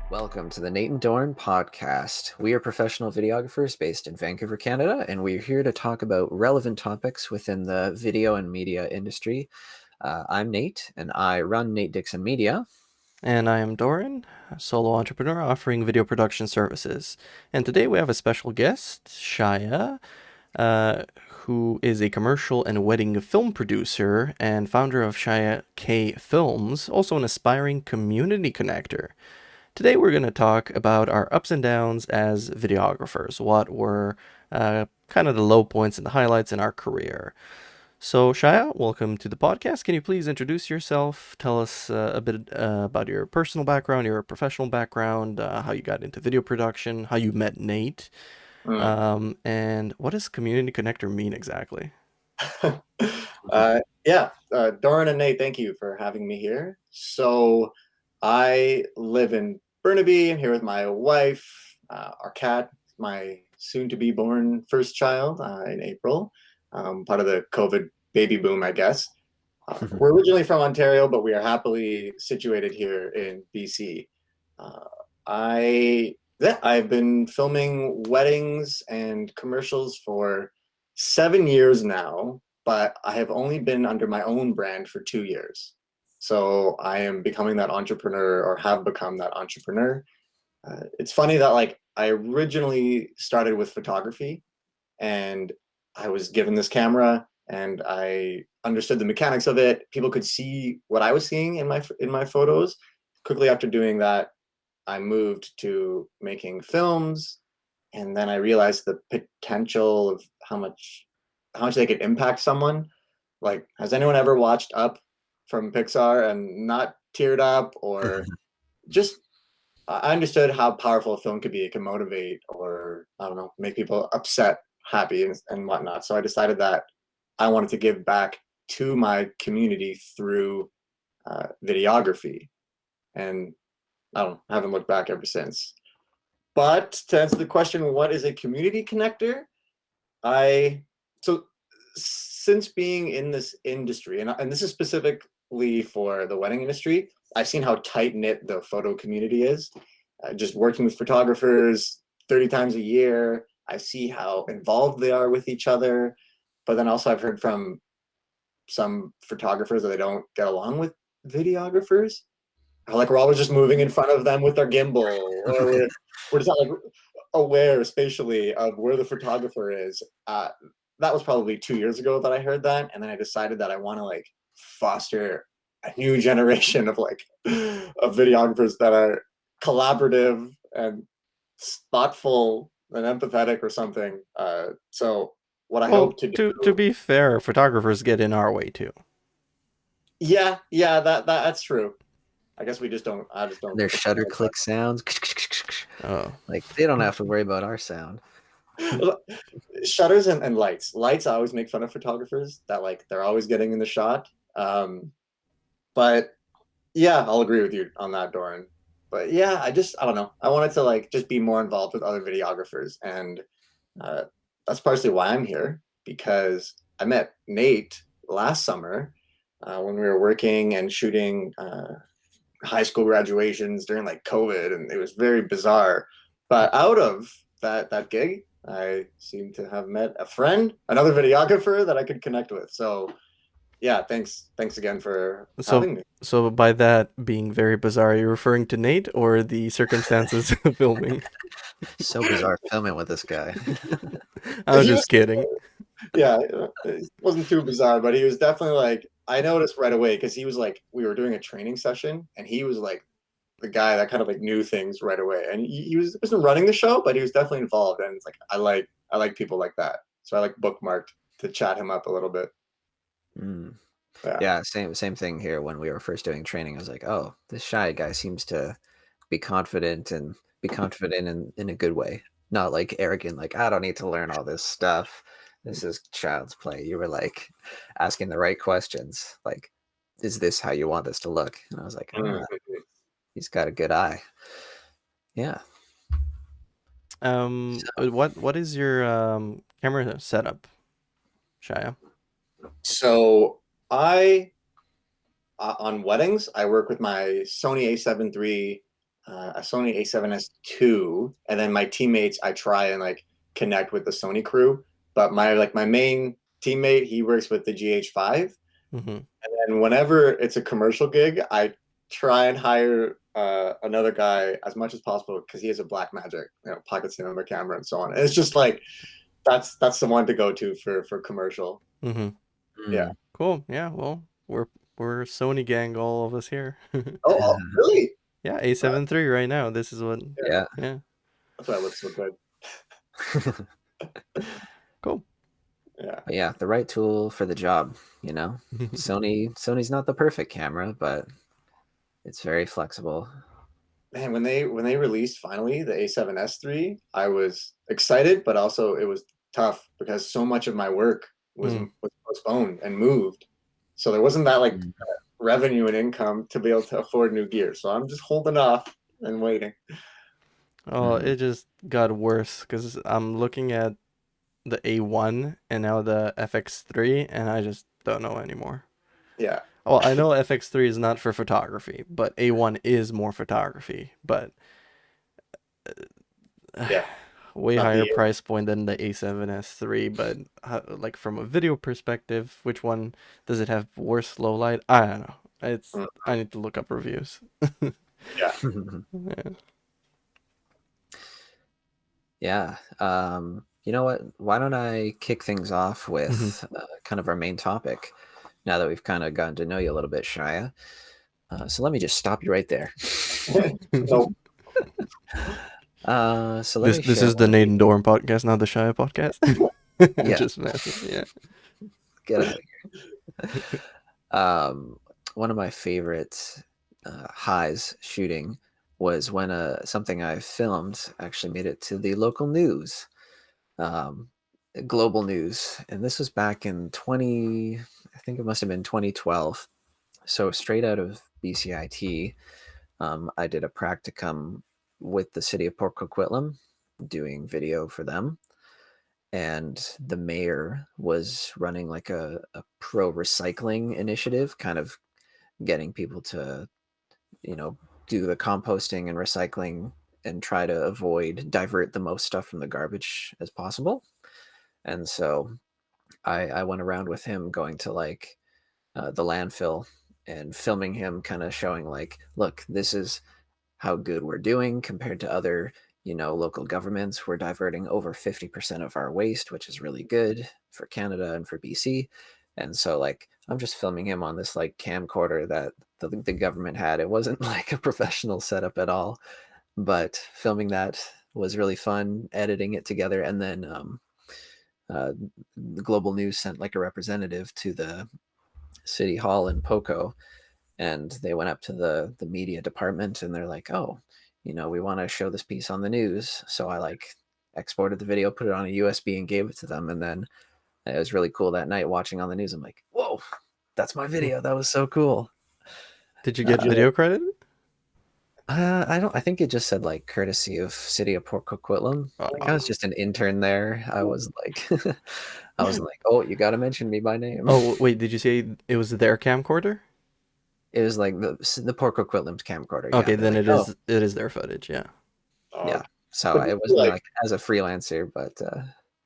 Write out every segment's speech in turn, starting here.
Welcome to the Nate and Dorin podcast. We are professional videographers based in Vancouver, Canada, and we're here to talk about relevant topics within the video and media industry. I'm Nate, and I run Nate Dixon Media. And I am Dorin, a solo entrepreneur offering video production services. And today we have a special guest, Shyah, who is a commercial and wedding film producer and founder of Shyah K Films, also an aspiring community connector. Today we're going to talk about our ups and downs as videographers, what were kind of the low points and the highlights in our career. So, Shyah, welcome to the podcast. Can you please introduce yourself? Tell us a bit about your personal background, your professional background, how you got into video production, how you met Nate, and what does community connector mean exactly? Dorin and Nate, thank you for having me here. So I live in Burnaby. I'm here with my wife, our cat, my soon-to-be born first child in April, part of the COVID baby boom, I guess. We're originally from Ontario, but we are happily situated here in BC. I've been filming weddings and commercials for 7 years now, but I have only been under my own brand for 2 years. So I am becoming that entrepreneur, or have become that entrepreneur. It's funny that I originally started with photography, and I was given this camera and I understood the mechanics of it. People could see what I was seeing in my photos. Quickly after doing that, I moved to making films, and then I realized the potential of how much they could impact someone. Like, has anyone ever watched Up from Pixar and not teared up, or just I understood how powerful a film could be. It can motivate, or I don't know, make people upset, happy, and whatnot. So I decided that I wanted to give back to my community through videography, and I haven't looked back ever since. But to answer the question, what is a community connector? So since being in this industry, and this is specifically for the wedding industry, I've seen how tight-knit the photo community is. Just working with photographers 30 times a year, I see how involved they are with each other. But then also I've heard from some photographers that they don't get along with videographers. Like, we're always just moving in front of them with our gimbal, or we're just not aware spatially of where the photographer is. That was probably 2 years ago that I heard that, and then I decided that I want to foster a new generation of videographers that are collaborative and thoughtful and empathetic or something. So what I hope to do. To be fair, photographers get in our way too. Yeah, that's true. I guess I just don't. Their shutter click sounds. Oh, They don't have to worry about our sound. Shutters and lights. Lights, I always make fun of photographers that they're always getting in the shot. But yeah, I'll agree with you on that, Dorin. But yeah, I don't know. I wanted to just be more involved with other videographers, and that's partially why I'm here, because I met Nate last summer when we were working and shooting high school graduations during COVID, and it was very bizarre. But out of that gig, I seem to have met a friend, another videographer that I could connect with. So yeah, thanks again for having me. So by that being very bizarre, are you referring to Nate or the circumstances of filming? So bizarre filming with this guy. I was just kidding. Yeah, it wasn't too bizarre, but he was definitely I noticed right away, because he was we were doing a training session, and he was the guy that kind of knew things right away, and he wasn't running the show, but he was definitely involved, and it's I like people like that, so I bookmarked to chat him up a little bit. Yeah, same thing here. When we were first doing training, I was like, oh, this shy guy seems to be confident in a good way, not arrogant, I don't need to learn all this stuff. This is child's play. You were asking the right questions, is this how you want this to look? And I was like, he's got a good eye. Yeah. What is your camera setup? Shia? So I on weddings, I work with my Sony A7 III, a Sony A7S II, and then my teammates, I try and like connect with the Sony crew. But my main teammate, he works with the GH5, Mm-hmm. and then whenever it's a commercial gig, I try and hire another guy as much as possible because he has a black magic, pocket cinema camera and so on. And it's just like that's the one to go to for commercial. Mm-hmm. Yeah. Mm. Cool. Yeah. Well, we're Sony gang, all of us here. Oh, really? Yeah, A7 III right now. This is what. Yeah. Yeah. Yeah. That's why it looks so good. Cool. Yeah. But yeah, the right tool for the job, you know. Sony's not the perfect camera, but it's very flexible. Man, when they released finally the A7S III, I was excited, but also it was tough because so much of my work Mm. was postponed and moved. So there wasn't that like Mm. revenue and income to be able to afford new gear. So I'm just holding off and waiting. Oh, Mm. it just got worse because I'm looking at the A1 and now the FX3, and I just don't know anymore. Yeah. Well, I know FX3 is not for photography, but A1 is more photography, but Yeah. way Not higher the price point than the A7S III. But like from a video perspective, which one does it have worse low light? I don't know. I need to look up reviews. yeah. Yeah. Yeah. You know what? Why don't I kick things off Mhm. with kind of our main topic now that we've kind of gotten to know you a little bit, Shia. So let me just stop you right there. No. So let This me this share is the one of Nathan Doran podcast, not the Shyah podcast. yeah, Just messing. Yeah. get out of here. One of my favorite highs shooting was when something I filmed actually made it to the local news, um, global news, and this was back in 20. I think it must have been 2012. So straight out of BCIT, I did a practicum with the city of Port Coquitlam, doing video for them, and the mayor was running like a pro recycling initiative, kind of getting people to, you know, do the composting and recycling and try to divert the most stuff from the garbage as possible. And so I went around with him going to like the landfill and filming him kind of showing like, look, this is how good we're doing compared to other, local governments. We're diverting over 50% of our waste, which is really good for Canada and for BC. And so like I'm just filming him on this like camcorder that the government had. It wasn't like a professional setup at all, but filming that was really fun, editing it together. And then the Global News sent like a representative to the city hall in Poco, and they went up to the media department and they're like, oh, we want to show this piece on the news. So I like exported the video, put it on a USB and gave it to them. And then it was really cool that night watching on the news. I'm like, whoa, that's my video. That was so cool. Did you get Did uh, you like video credit? I think it just said like courtesy of city of Port Coquitlam. Like I was Oh, just an intern there. I was like I wasn't like, oh, you got to mention me by name. oh wait, did you say it was their camcorder? It was like the Port Coquitlam's camcorder. Yeah, Okay, they're then like, oh, it is their footage. Yeah. yeah. okay. So But it wasn't like as a freelancer, but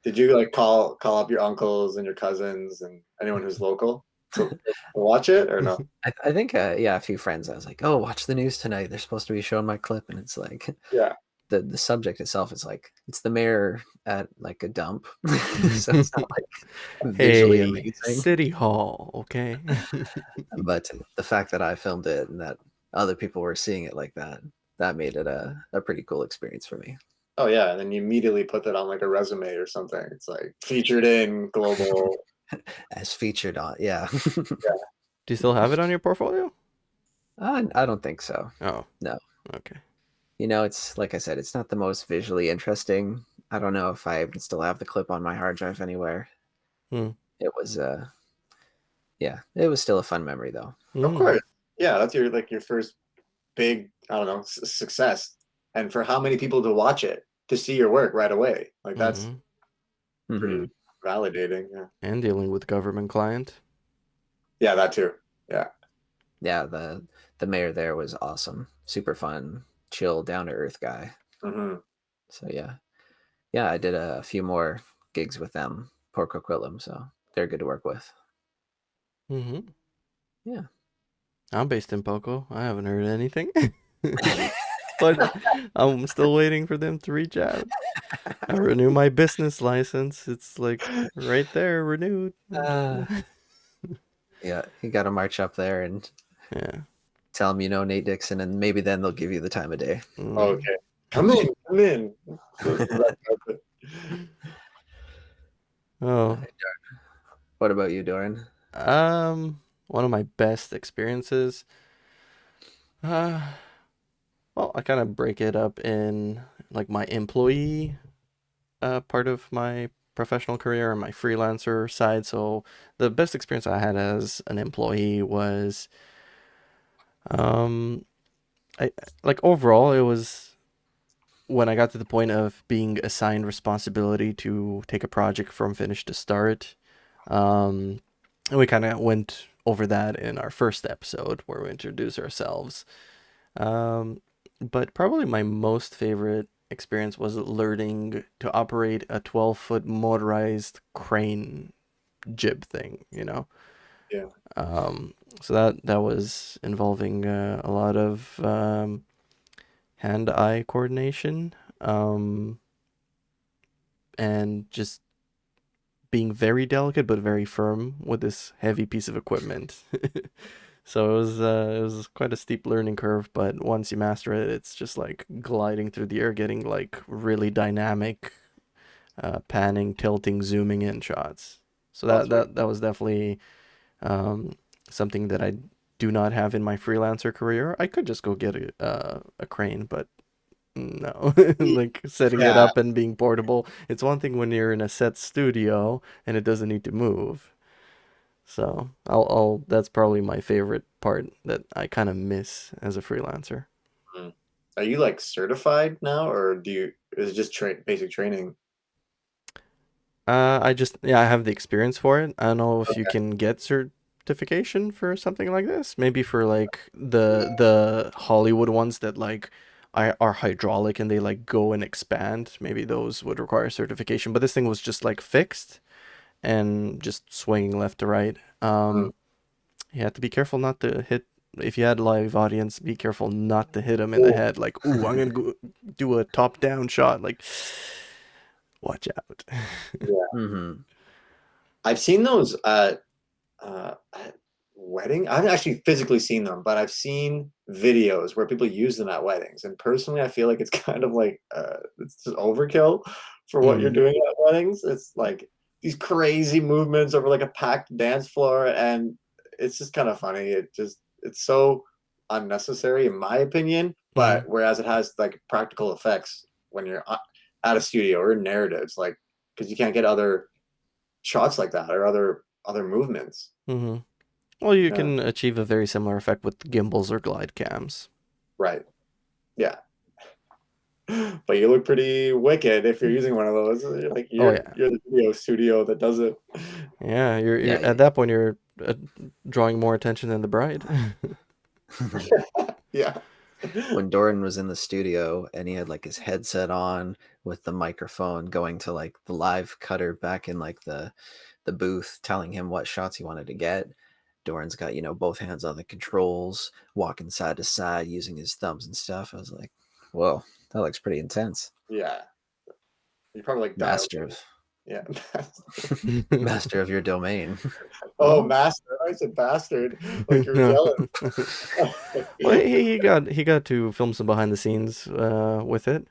did you like call up your uncles and your cousins and anyone who's local to watch it or no? I think yeah, a few friends. I was like, oh, watch the news tonight. They're supposed to be showing my clip, and it's like Yeah. the subject itself is like it's the mayor at like a dump, so it's not like visually Hey, amazing. City Hall. Okay. But the fact that I filmed it and that other people were seeing it like that, that made it a pretty cool experience for me. Oh yeah, and then you immediately put that on like a resume or something. It's like featured in global. As featured on, yeah. Yeah. Do you still have it on your portfolio? I don't think so. Oh, No. okay. It's like I said, it's not the most visually interesting. I don't know if I even still have the clip on my hard drive anywhere. Hmm. It was yeah, it was still a fun memory though. Of Mm. course. Yeah, that's your first big, I don't know, success. And for how many people to watch it, to see your work right away. Like that's Mm-hmm. pretty Hmm. validating. Yeah. And dealing with government client. Yeah, that too. Yeah. Yeah, the mayor there was awesome, super fun, chill, down to earth guy. Hmm. So yeah, yeah, I did a few more gigs with them, Port Coquitlam, so they're good to work with. Mm-hmm. Yeah. I'm based in Poco. I haven't heard anything. But I'm still waiting for them to reach out. I renew my business license. It's like right there, renewed. Uh, yeah, you got to march up there and Yeah. tell them you know Nate Dixon, and maybe then they'll give you the time of day. Mm. Okay. Come in. Come in. Oh. What about you, Doran? One of my best experiences. Uh, well, I kind of break it up in like my employee part of my professional career and my freelancer side. So the best experience I had as an employee was um I like overall it was when I got to the point of being assigned responsibility to take a project from finish to start. Um and we kind of went over that in our first episode where we introduce ourselves. Um, but probably my most favorite experience was learning to operate a 12-foot motorized crane jib thing, you know. Yeah. Um, so that was involving a lot of hand-eye coordination, and just being very delicate but very firm with this heavy piece of equipment. So it was quite a steep learning curve, but once you master it, it's just like gliding through the air, getting like really dynamic, panning, tilting, zooming in shots. So Oh, sweet. that was definitely um, something that I do not have in my freelancer career. I could just go get a crane, but no, like setting it Yeah. up and being portable. It's one thing when you're in a set studio and it doesn't need to move. So I'll that's probably my favorite part that I kind of miss as a freelancer. Mm. Are you like certified now, or is it just basic training? I just yeah, I have the experience for it. I don't know if you can get certification for something like this. Maybe for like the Hollywood ones that like are hydraulic and they like go and expand. Maybe those would require certification. But this thing was just like fixed and just swinging left to right. Mm. You had to be careful not to hit. If you had live audience, be careful not to hit them in the Oh, head. Like, ooh, I'm gonna do a top down shot. Like, watch out. yeah. Mm-hmm. I've seen those at wedding. I haven't actually physically seen them, but I've seen videos where people use them at weddings. And personally, I feel like it's kind of like it's just overkill for what you're Mm, doing at weddings. It's like these crazy movements over like a packed dance floor, and it's just kind of funny. It's so unnecessary in my opinion. But mm, whereas it has like practical effects when you're at a studio or in narratives, like because you can't get other shots like that or other movements. mm-hmm. Well, you Yeah. can achieve a very similar effect with gimbals or glide cams. Right. Yeah. But you look pretty wicked if you're using one of those. Like Oh you're yeah, you're the video studio that does it. yeah. Yeah. You're at that point you're drawing more attention than the bride. Yeah. When Doran was in the studio and he had like his headset on with the microphone going to like the live cutter back in like the booth telling him what shots he wanted to get. Doran's got, both hands on the controls, walking side to side, using his thumbs and stuff. I was like, whoa, that looks pretty intense. Yeah. You probably like dialed Master in. of Yeah. master of your domain. Oh, Well, master. I said bastard. Like you're no. jealous. Well, he got to film some behind the scenes with it,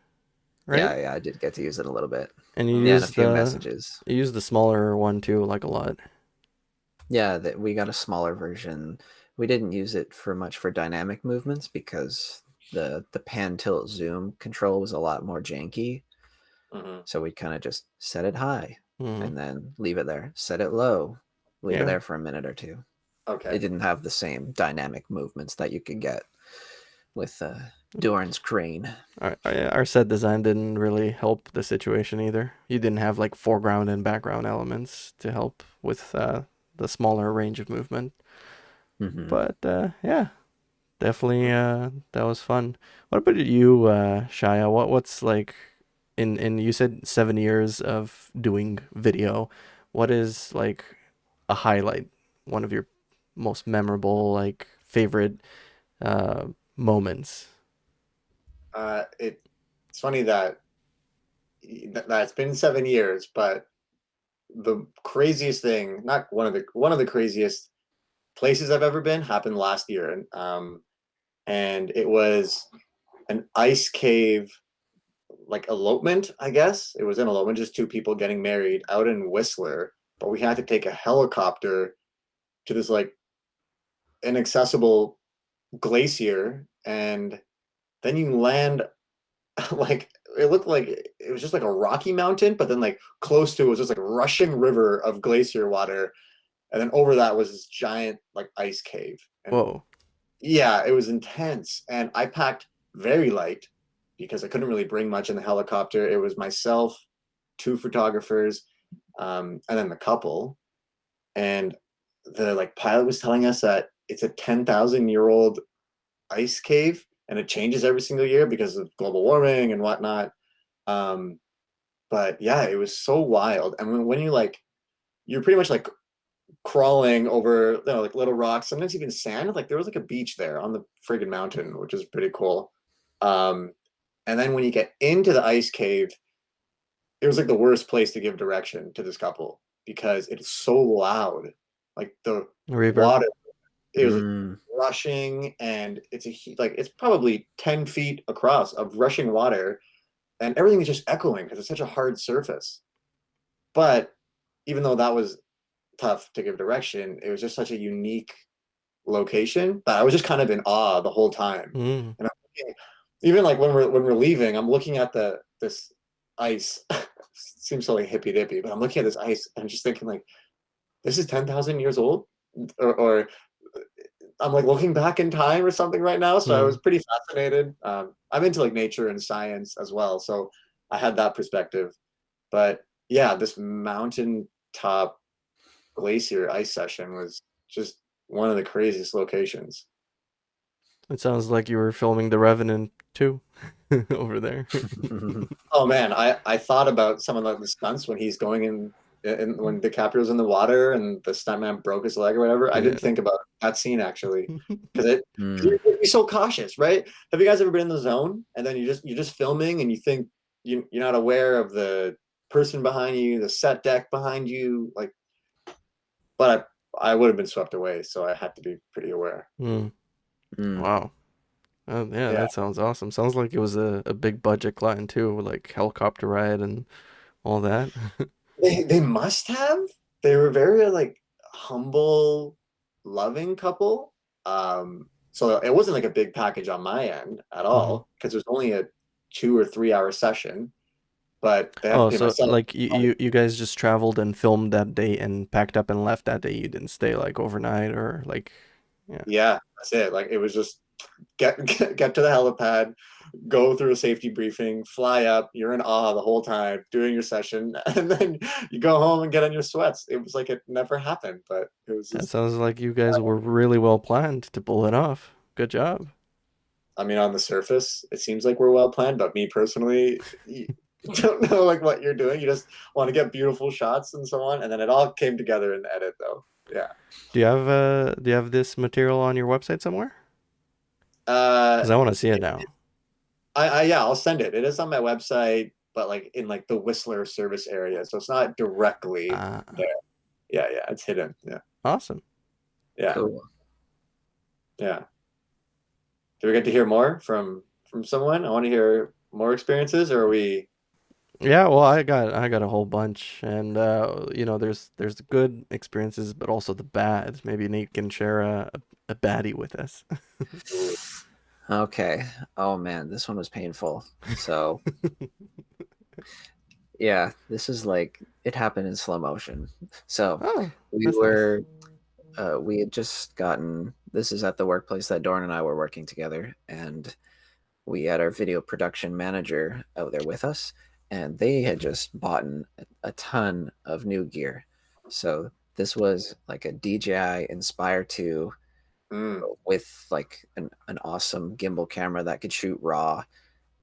right? Yeah, yeah, I did get to use it a little bit. And Yeah, and a few messages. you used the smaller one too, like a lot. Yeah, that we got a smaller version. We didn't use it for much for dynamic movements because the pan tilt zoom control was a lot more janky. Mhm. So we kind of just set it high Mm, and then leave it there. Set it low, leave it yeah. there for a minute or two. It Okay. didn't have the same dynamic movements that you could get with Doran's crane. Our set design didn't really help the situation either. You didn't have like foreground and background elements to help with the smaller range of movement. Hmm. But yeah, definitely that was fun. What about you, Shia? What's like in you said 7 years of doing video. What is like a highlight? One of your most memorable, like favorite uh moments? It's funny that it's been 7 years, but the craziest thing, not one of the craziest places I've ever been happened last year, and it was an ice cave like elopement, I guess. It was an elopement, just two people getting married out in Whistler, but we had to take a helicopter to this like inaccessible glacier, and then you land like it looked like it was just like a rocky mountain, but then like close to it was just like a rushing river of glacier water, and then over that was this giant like ice cave. And Whoa. yeah, it was intense. And I packed very light because I couldn't really bring much in the helicopter. It was myself, two photographers, and then the couple. And the like pilot was telling us that it's a 10,000-year-old ice cave and it changes every single year because of global warming and whatnot. Um, but yeah, it was so wild. And when you like, you're pretty much like crawling over, like little rocks, sometimes even sand. Like there was like a beach there on the friggin' mountain, which is pretty cool. Um, and then when you get into the ice cave, it was like the worst place to give direction to this couple because it is so loud. Like the Reverb. water, it was Mm. rushing, and like it's probably 10 feet across of rushing water, and everything is just echoing because it's such a hard surface. But even though that was tough to give direction, it was just such a unique location that I was just kind of in awe the whole time. Mm. And I'm looking, even like when we're leaving, I'm looking at this ice. Seems so like hippy dippy, but I'm looking at this ice and I'm just thinking like, this is 10,000 years old, or I'm like looking back in time or something right now. So I was Mm. pretty fascinated. I'm into like nature and science as well, so I had that perspective. But yeah, this mountain top glacier ice session was just one of the craziest locations. It sounds like you were filming The Revenant too over there. Oh man, I thought about some of the stunts when he's going in when DiCaprio's in the water and the stuntman broke his leg or whatever. I Yeah. did think about that scene actually because Mm. you're so cautious, right? Have you guys ever been in the zone and then you're just filming and you think you're not aware of the person behind you, the set deck behind you, like, but I would have been swept away, so I had to be pretty aware. Mm. Mm. Wow. Oh, yeah, Yeah, that sounds awesome. Sounds like it was a big budget client too, like helicopter ride and all that. they must have. They were very like humble, loving couple. So it wasn't like a big package on my end at Hmm. all because it was only a 2 or 3 hour session. But they had to Oh, pay so myself. like you guys just traveled and filmed that day and packed up and left that day. You didn't stay like overnight or like, yeah. Yeah, that's it. Like it was just get to the helipad, go through a safety briefing, fly up. You're in awe the whole time doing your session, and then you go home and get on your sweats. It was like it never happened, but it was That just. sounds like you guys were really well planned to pull it off. Good job. I mean, on the surface, it seems like we're well planned, but me personally, you don't know like what you're doing. You just want to get beautiful shots and so on, and then it all came together in the edit, though. Yeah. Do you have this material on your website somewhere? Uh, Because I want to see it now. yeah, I'll send it. It is on my website, but like in like the Whistler service area, so it's not directly Ah, there. Yeah, yeah, it's hidden. Yeah, awesome. yeah, Cool. yeah. Do we get to hear more from someone? I want to hear more experiences, or are we? Yeah, well, I got a whole bunch, and there's the good experiences, but also the bad. Maybe Nate can share a baddie with us. Okay. Oh man, this one was painful. So yeah, this is like it happened in slow motion. So Oh, we that's nice. were we had just gotten this is at the workplace that Dorn and I were working together, and we had our video production manager out there with us, and they had just bought a ton of new gear. So this was like a DJI Inspire 2 Mm, with like an awesome gimbal camera that could shoot raw,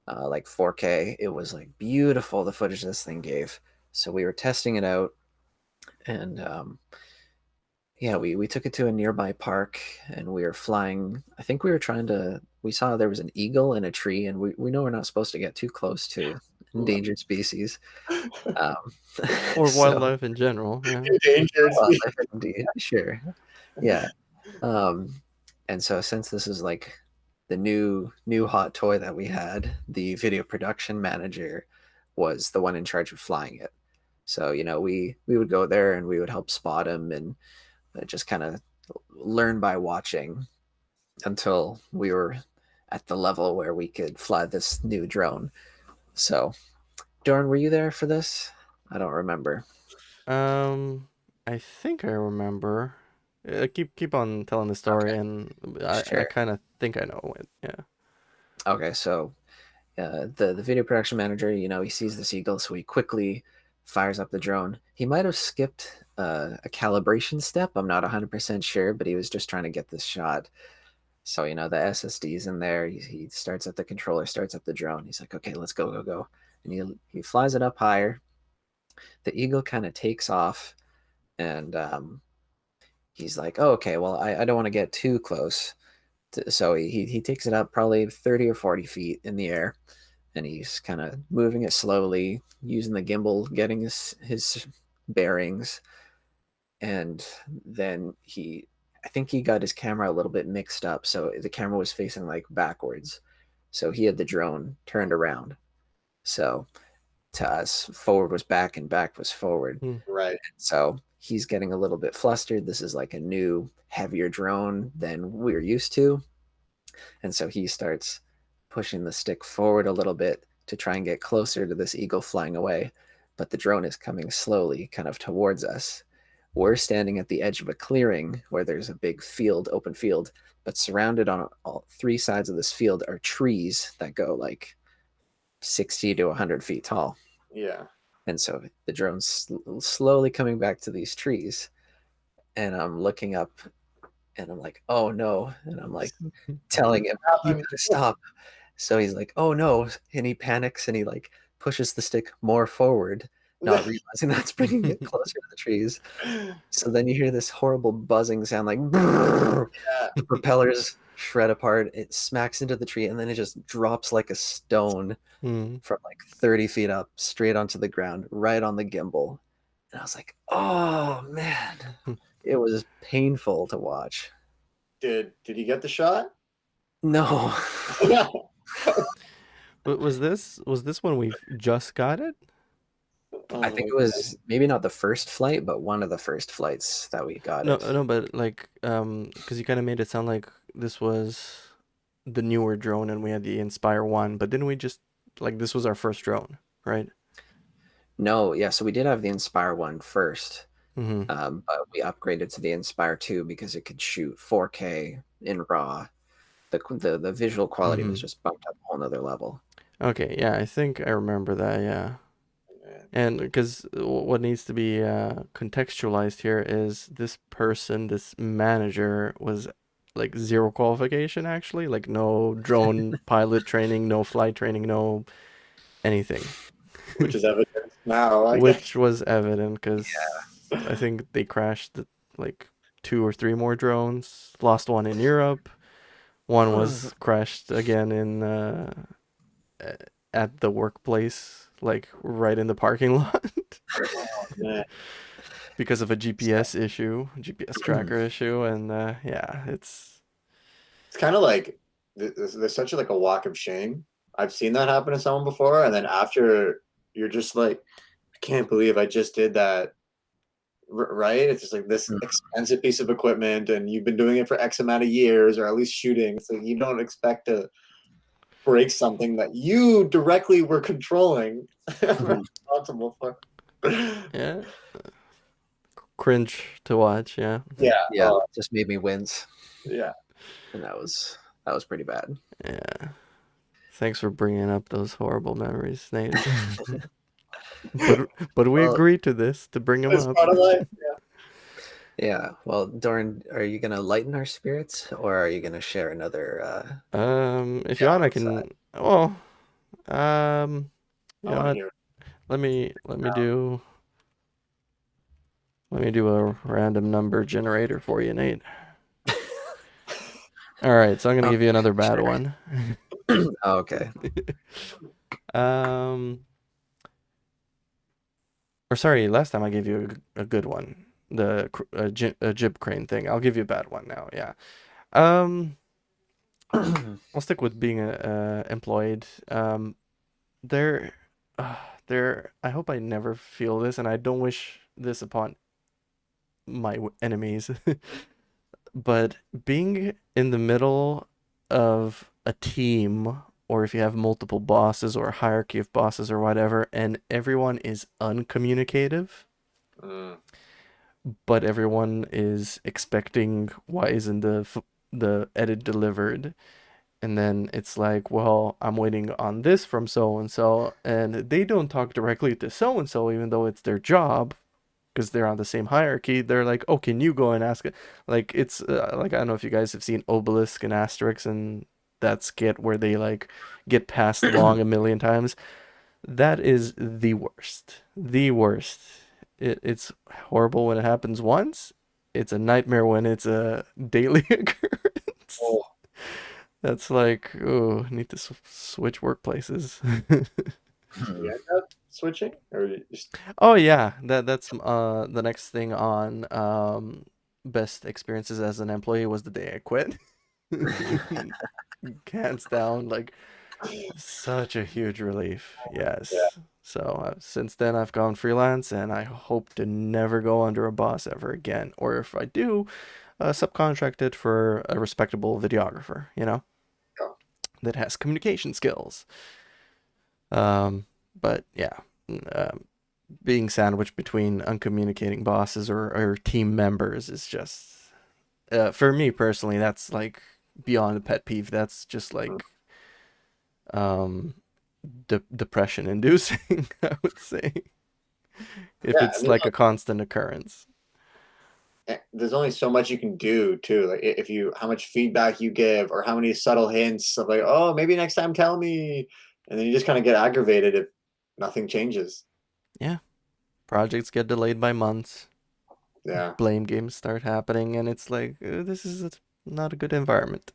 like 4K. It was like beautiful, the footage this thing gave. So we were testing it out, and yeah, we took it to a nearby park, and we were flying. I think we were trying to. We saw there was an eagle in a tree, and we know we're not supposed to get too close to endangered species. Um, Or so, wildlife in general, yeah. endangered wildlife species. indeed, sure, yeah. Um, and so since this is like the new hot toy that we had, the video production manager was the one in charge of flying it. So we would go there and we would help spot him and just kind of learn by watching until we were at the level where we could fly this new drone. So, Doran, were you there for this? I don't remember. Um, I think I remember. Keep on telling the story, Okay, and I sure. kind of think I know it. Yeah. Okay, so the video production manager, he sees this eagle, so he quickly fires up the drone. He might have skipped a calibration step. I'm not 100% sure, but he was just trying to get this shot. So, the SSD's in there. He starts up the controller, starts up the drone. He's like, okay, let's go, go, go. And he flies it up higher. The eagle kind of takes off, and he's like, oh, okay, well, I don't want to get too close. So he takes it up probably 30 or 40 feet in the air, and he's kind of moving it slowly, using the gimbal, getting his bearings. And then I think he got his camera a little bit mixed up, so the camera was facing like backwards, so he had the drone turned around. So to us, forward was back and back was forward. Hmm. Right. So he's getting a little bit flustered. This is like a new heavier drone than we're used to, and so he starts pushing the stick forward a little bit to try and get closer to this eagle flying away, but the drone is coming slowly kind of towards us. We're standing at the edge of a clearing where there's a big field, open field, but surrounded on all three sides of this field are trees that go like 60 to 100 feet tall. Yeah. And so the drone's slowly coming back to these trees. And I'm looking up and I'm like, oh no. And I'm like telling him, you Happened. gotta stop. So he's like, oh no. And he panics and he like pushes the stick more forward, not realizing that's bringing it closer to the trees. So then you hear this horrible buzzing sound like brrr. Yeah. The propellers shred apart. It smacks into the tree and then it just drops like a stone Hmm. from like 30 feet up straight onto the ground, right on the gimbal. And I was like, oh man, it was painful to watch. Did he get the shot? No. Yeah. But was this when we just got it? I Oh think my it was maybe not the first flight, but one of the first flights that we got No, it. no, but like, because you kind of made it sound like this was the newer drone and we had the Inspire 1, but didn't we just like this was our first drone, right? No, yeah, so we did have the Inspire one first, Mm-hmm. but we upgraded to the Inspire 2 because it could shoot 4K in RAW. The visual quality Mm-hmm. was just bumped up a whole nother level. Okay, yeah, I think I remember that, yeah. God. And because what needs to be contextualized here is this person, this manager, was like zero qualification actually, like no drone pilot training, no flight training, no anything, Which is evident now, I guess. which was evident because I think they crashed like two or three more drones, lost one in Europe, one was crashed again in at the workplace, like right in the parking lot. Man. Because of a So, GPS issue, GPS tracker issue, and yeah, it's It's kind of like there's such like a walk of shame. I've seen that happen to someone before, and then after you're just like, I can't believe I just did that. Right? It's just like this expensive piece of equipment, and you've been doing it for X amount of years, or at least shooting. So you don't expect to break something that you directly were controlling, responsible for. yeah, cringe to watch. Yeah, Yeah. yeah, just made me wince, Yeah. and that was pretty bad. yeah. Thanks for bringing up those horrible memories, Nate. But we Well, agreed to this to bring them It's up. part of life. yeah. Well, Doran, are you gonna lighten our spirits, or are you gonna share another If you want, I downside? can. Well, um, you I know want to what? hear it. Let me do a random number generator for you, Nate. All right, so I'm gonna Oh, give you another bad sure. one. Oh, okay. um, or sorry, last time I gave you a good one, the jib crane thing. I'll give you a bad one now. Yeah. Um, I'll stick with being employed. There, uh, there. I hope I never feel this, and I don't wish this upon my enemies. But being in the middle of a team, or if you have multiple bosses or a hierarchy of bosses or whatever, and everyone is uncommunicative, Mm. but everyone is expecting why isn't the edit delivered, and then it's like, well, I'm waiting on this from so and so, and they don't talk directly to so and so, even though it's their job, because they're on the same hierarchy. They're like, oh, can you go and ask it? Like, it's like, I don't know if you guys have seen Obelisk and Asterix and that skit where they like get passed along a million times. That is the worst. The worst. It's horrible when it happens once. It's a nightmare when it's a daily occurrence. Oh, That's like, oh, need to switch workplaces. you end up switching, or you just Oh yeah, that's the next thing on best experiences as an employee was the day I quit. Hands down, like such a huge relief. yeah. Yes. So since then I've gone freelance and I hope to never go under a boss ever again. Or if I do, subcontracted for a respectable videographer, Go. that has communication skills. Um, but yeah, um, being sandwiched between uncommunicating bosses or team members is just for me personally, that's like beyond a pet peeve. That's just Mm. like um depression inducing, I would say, if Yeah, it's and like a constant occurrence. there's only so much you can do too. Like if you how much feedback you give, or how many subtle hints of like, oh, maybe next time tell me, and then you just kind of get aggravated if nothing changes. Yeah, projects get delayed by months, Yeah. blame games start happening, and it's like this is not a good environment.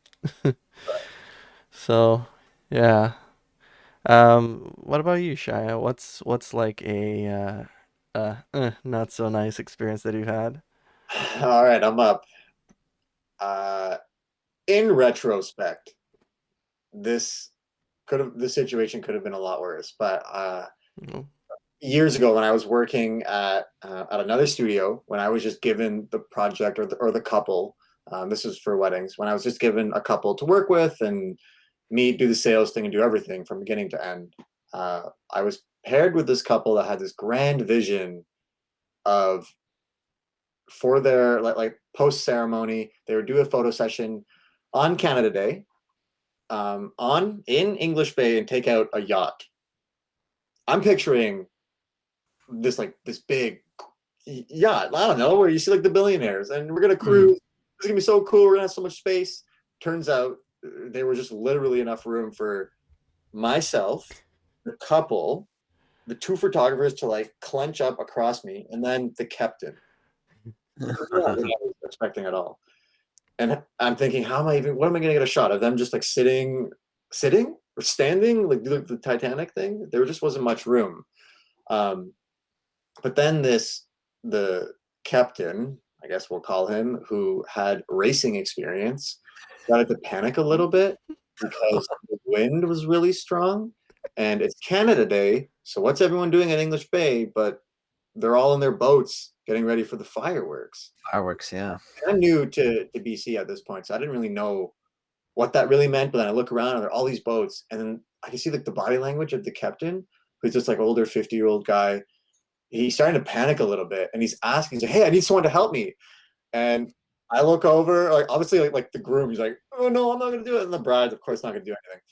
So yeah. What about you, Shia? What's like a not so nice experience that you've had? All right, I'm up. Uh, in retrospect, this this situation could have been a lot worse. But Oh, years ago, when I was working at another studio, when I was just given the project or the couple, this was for weddings. When I was just given a couple to work with and me do the sales thing and do everything from beginning to end, I was paired with this couple that had this grand vision of for their like post ceremony, they would do a photo session on Canada Day, on in English Bay and take out a yacht. I'm picturing this like this big yacht. I don't know where you see like the billionaires, and we're gonna hmm. cruise. It's gonna be so cool. We're gonna have so much space. Turns out there was just literally enough room for myself, the couple, the two photographers to like clench up across me, and then the captain. Not what I was expecting at all. And I'm thinking, how am I even? What am I going to get a shot of them just like sitting or standing, like the Titanic thing? There just wasn't much room. Um, but then the captain, I guess we'll call him, who had racing experience, started to panic a little bit because the wind was really strong, and it's Canada Day. So what's everyone doing at English Bay? But they're all in their boats getting ready for the fireworks. Fireworks, yeah. I'm new to BC at this point, so I didn't really know what that really meant. But then I look around and there are all these boats, and then I can see like the body language of the captain, who's just like older 50-year-old guy. He's starting to panic a little bit, and he's asking, "Hey, I need someone to help me." And I look over, like obviously, like the groom, he's like, "Oh no, I'm not gonna do it," and the bride, of course, not gonna do anything.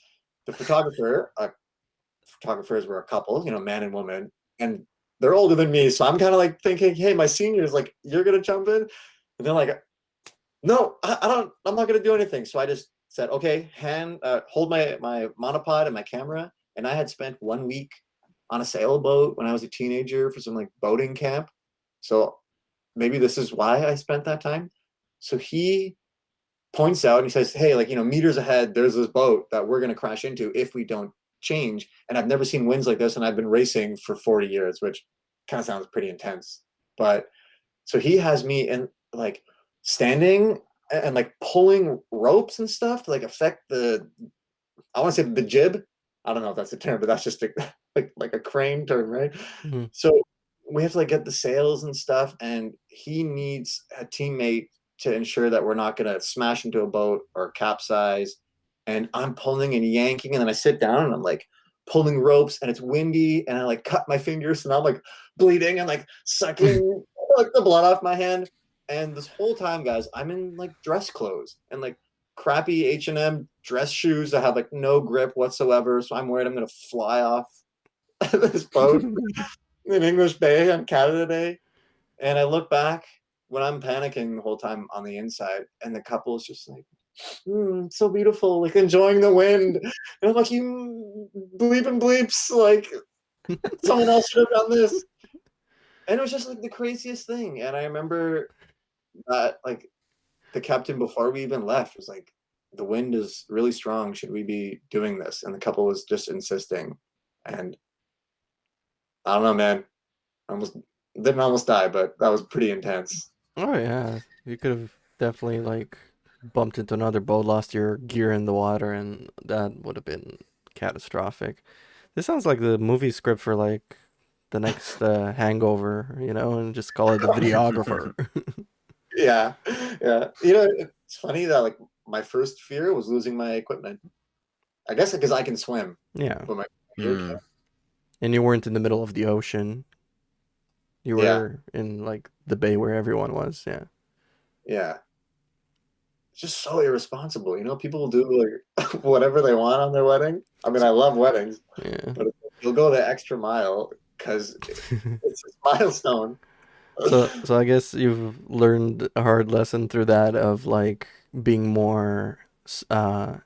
the photographers were a couple, man and woman, and they're older than me. So I'm kind of like thinking, hey, my seniors, like, you're gonna jump in, and they're like, no, I don't. I'm not gonna do anything. So I just said, okay, hold my monopod and my camera. And I had spent 1 week on a sailboat when I was a teenager for some like boating camp. So maybe this is why I spent that time. So he points out and he says, hey, like, meters ahead, there's this boat that we're gonna crash into if we don't change. And I've never seen winds like this, and I've been racing for 40 years, which kind of sounds pretty intense. But so he has me in like standing and like pulling ropes and stuff to like affect I want to say the jib. I don't know if that's the term, but that's just like a crane term, right? Mhm. So we have to like get the sails and stuff, and he needs a teammate to ensure that we're not gonna smash into a boat or capsize. And I'm pulling and yanking, and then I sit down and I'm like pulling ropes, and it's windy, and I like cut my fingers, and I'm like bleeding and like sucking like the blood off my hand. And this whole time, guys, I'm in like dress clothes and like crappy H&M dress shoes that have like no grip whatsoever. So I'm worried I'm gonna fly off this boat in English Bay on Canada Day. And I look back when I'm panicking the whole time on the inside, and the couple is just like, so beautiful, like enjoying the wind. And I'm like, you bleeping bleeps, like someone else should have done this. And it was just like the craziest thing. And I remember that like the captain before we even left was like, the wind is really strong. Should we be doing this? And the couple was just insisting. And I don't know, man. I almost didn't almost die, but that was pretty intense. Oh yeah, you could have definitely like bumped into another boat, lost your gear in the water, and that would have been catastrophic. This sounds like the movie script for like the next Hangover, and just call it the Videographer. Yeah, yeah. It's funny that like my first fear was losing my equipment. I guess because I can swim, Yeah, but my gear Mm. can't. and you weren't in the middle of the ocean. You Yeah, were in like the bay where everyone was. Yeah. yeah. It's just so irresponsible. People will do like whatever they want on their wedding. I mean, I love weddings, Yeah. but you'll go the extra mile because it's a milestone. So I guess you've learned a hard lesson through that of like being more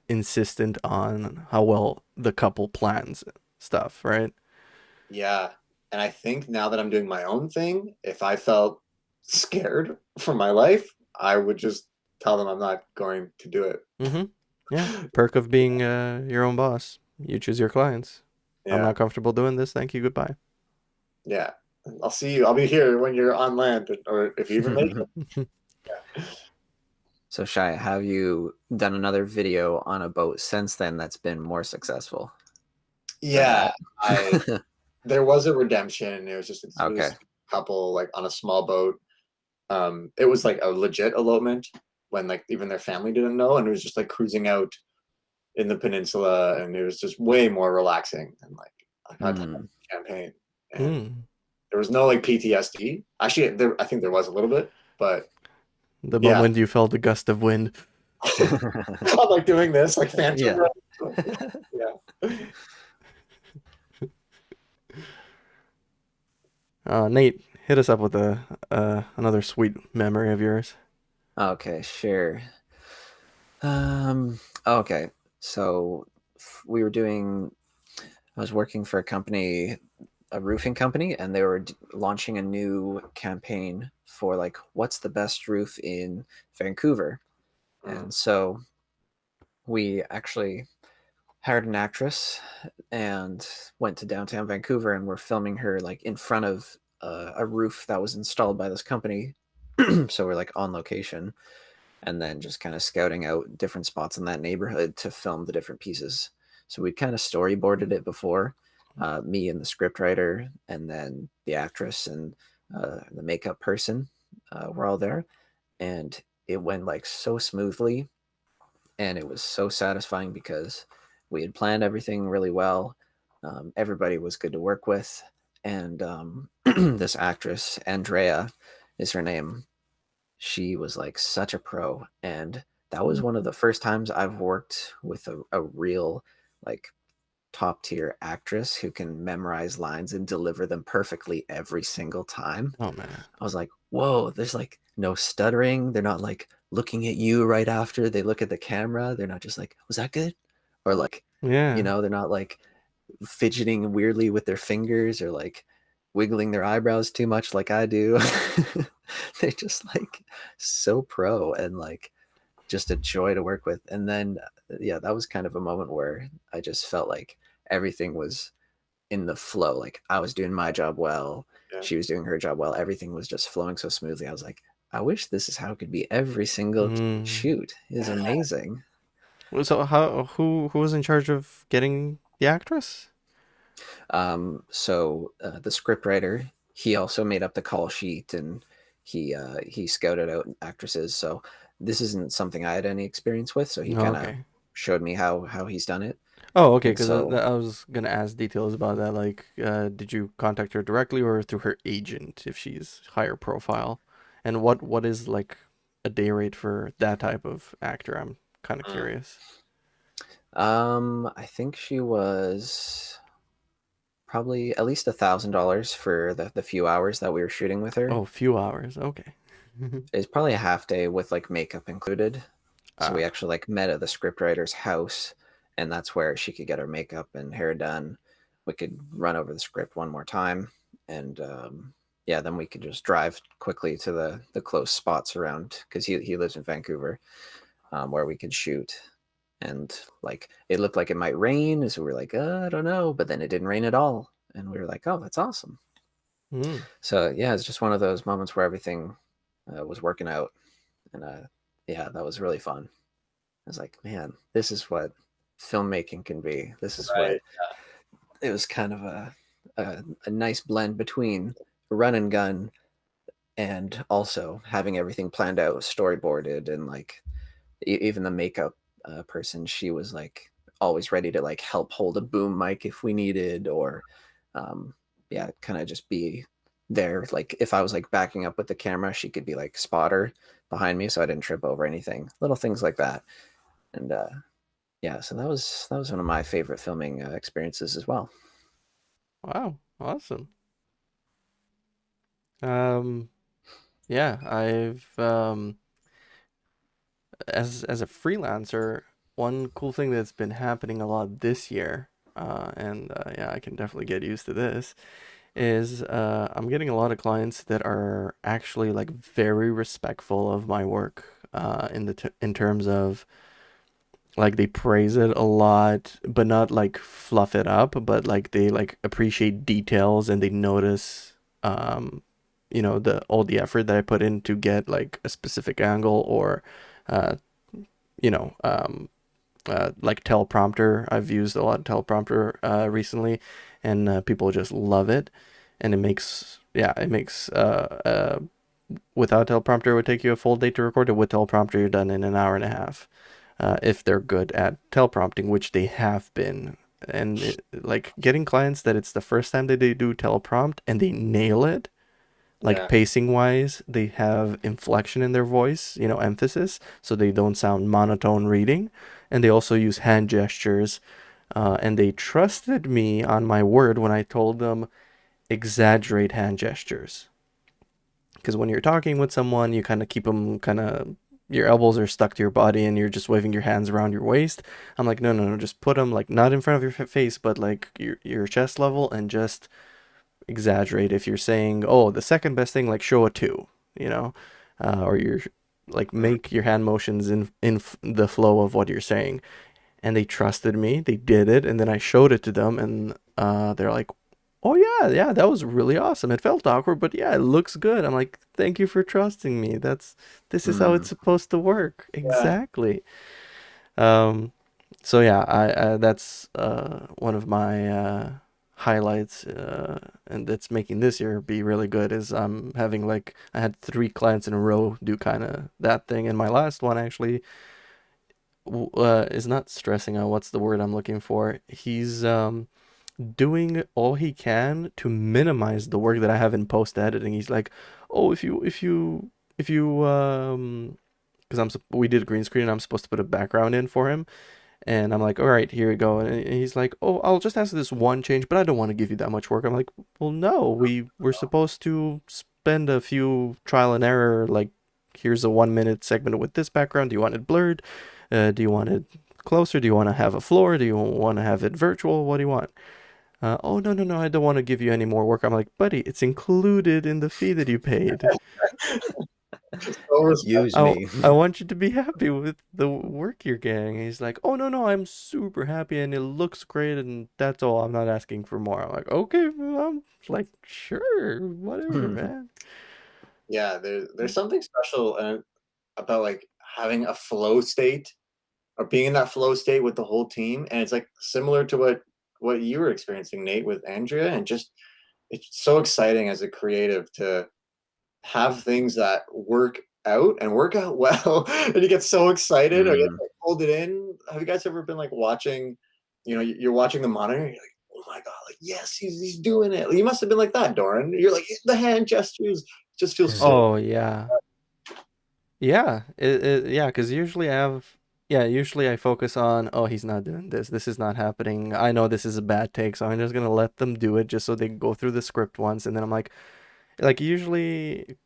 insistent on how well the couple plans stuff, right? Yeah. And I think now that I'm doing my own thing, if I felt scared for my life, I would just tell them I'm not going to do it. Mm-hmm. Yeah. Perk of being your own boss. You choose your clients. I'm Yeah. not comfortable doing this. Thank you. Goodbye. Yeah. I'll see you. I'll be here when you're on land, or if you even make it. So Shy, have you done another video on a boat since then that's been more successful than Yeah. that? I There was a redemption. It was just a really Okay. sweet couple like on a small boat. It was like a legit elopement when like even their family didn't know, and it was just like cruising out in the peninsula, and it was just way more relaxing and like I got to have Mm. champagne, and Mm. there was no like PTSD. Actually, I think there was a little bit, but The yeah, moment you felt the gust of wind. I'm like doing this like phantom. Yeah. Yeah. Nate, hit us up with a another sweet memory of yours. Okay, sure. Okay. So we were doing, I was working for a company, a roofing company, and they were launching a new campaign for like, what's the best roof in Vancouver? Mm. And so we actually hired an actress and went to downtown Vancouver, and we're filming her like in front of a roof that was installed by this company. So we're like on location, and then just kind of scouting out different spots in that neighborhood to film the different pieces. So we kind of storyboarded it before, me and the scriptwriter, and then the actress and the makeup person were all there, and it went like so smoothly, and it was so satisfying because we had planned everything really well. Everybody was good to work with, and this actress, Andrea, is her name. She was like such a pro, and that was one of the first times I've worked with a real like top tier actress who can memorize lines and deliver them perfectly every single time. Oh man. I was like, whoa, there's like no stuttering. They're not like looking at you right after they look at the camera. They're not just like, was that good? Or like, Yeah. they're not like fidgeting weirdly with their fingers or like wiggling their eyebrows too much like I do. They just like so pro and like just a joy to work with. And then, yeah, that was kind of a moment where I just felt like everything was in the flow. Like I was doing my job well, Yeah. she was doing her job well. Everything was just flowing so smoothly. I was like, I wish this is how it could be every single Mm. shoot. It is amazing. So who was in charge of getting the actress? So the scriptwriter, he also made up the call sheet and he scouted out actresses. So this isn't something I had any experience with. So he Oh, kind of okay. showed me how he's done it. Oh, okay. And Because so I was gonna ask details about that. Like, did you contact her directly or through her agent if she's higher profile? And what is like a day rate for that type of actor? I'm kind of Mm. curious. I think she was probably at least $1,000 for the few hours that we were shooting with her. Oh, a few hours. Okay. It's probably a half day with like makeup included. So we Ah. actually like met at the scriptwriter's house, and that's where she could get her makeup and hair done. We could run over the script one more time, and yeah, then we could just drive quickly to the close spots around because he lives in Vancouver, where we could shoot. And like it looked like it might rain, so we were like, I don't know, but then it didn't rain at all, and we were like, oh, that's awesome. Mm. So yeah, it's just one of those moments where everything was working out, and yeah, that was really fun. I was like, man, this is what filmmaking can be. This is what Right. it was kind of a nice blend between run and gun and also having everything planned out, storyboarded, and like even the makeup person, she was like always ready to like help hold a boom mic if we needed, or um, yeah, kind of just be there. Like if I was like backing up with the camera, she could be like spotter behind me, so I didn't trip over anything. Little things like that, and yeah, so that was one of my favorite filming experiences as well. Wow. Awesome. Um. Yeah. I've as a freelancer, one cool thing that's been happening a lot this year, and yeah, I can definitely get used to this, is I'm getting a lot of clients that are actually like very respectful of my work, in terms of like they praise it a lot, but not like fluff it up, but like they like appreciate details and they notice, the all the effort that I put in to get like a specific angle or uh, you know, like teleprompter. I've used a lot of teleprompter recently, and people just love it. And it makes without teleprompter it would take you a full day to record it. With teleprompter, you're done in an hour and a half. If they're good at teleprompting, which they have been. And like getting clients that it's the first time that they do teleprompt and they nail it, like Yeah. pacing wise, they have inflection in their voice, emphasis, so they don't sound monotone reading. And they also use hand gestures. And they trusted me on my word when I told them exaggerate hand gestures. Because when you're talking with someone, you kind of keep them kind of, your elbows are stuck to your body and you're just waving your hands around your waist. I'm like, no, no, no, just put them like not in front of your face, but like your chest level, and just exaggerate. If you're saying, oh, the second best thing, like show a two, or you're like Mm. make your hand motions in the flow of what you're saying. And they trusted me. They did it, and then I showed it to them, and they're like, "Oh yeah, yeah, that was really awesome. It felt awkward, but yeah, it looks good." I'm like, "Thank you for trusting me. This is how it's Mm, supposed to work." Yeah. Exactly. Um, so yeah, I that's one of my highlights, and that's making this year be really good. Is I'm having like I had 3 clients in a row do kind of that thing, and my last one actually is not stressing out. What's the word I'm looking for? He's doing all he can to minimize the work that I have in post editing. He's like, "Oh, if you because we did a green screen and I'm supposed to put a background in for him, And I'm like, all right, here we go. And he's like, oh, I'll just ask this one change, but I don't want to give you that much work. I'm like, well, no, we were supposed to spend a few trial and error. Like, here's a 1 minute segment with this background. Do you want it blurred? Do you want it closer? Do you want to have a floor? Do you want to have it virtual? What do you want? Oh, no, no, no, I don't want to give you any more work. I'm like, buddy, it's included in the fee that you paid. So Use I, me. I want you to be happy with the work you're getting. And he's like, oh, no, no, I'm super happy and it looks great and that's all. I'm not asking for more. I'm like, okay, well, I'm like, sure, whatever, man. yeah, there's something special about like having a flow state or being in that flow state with the whole team, and it's like similar to what you were experiencing, Nate, with Andrea, and just it's so exciting as a creative to have things that work out and work out well, and you get so excited or you Mm. like, hold it in. Have you guys ever been like watching, you're watching the monitor, you're like, oh my god, like yes, he's doing it. You must have been like that, Doran. You're like the hand gestures just feel so. Oh, yeah. Yeah, yeah, because usually I focus on, oh, he's not doing this. This is not happening. I know this is a bad take, so I'm just gonna let them do it just so they can go through the script once, and then I'm like usually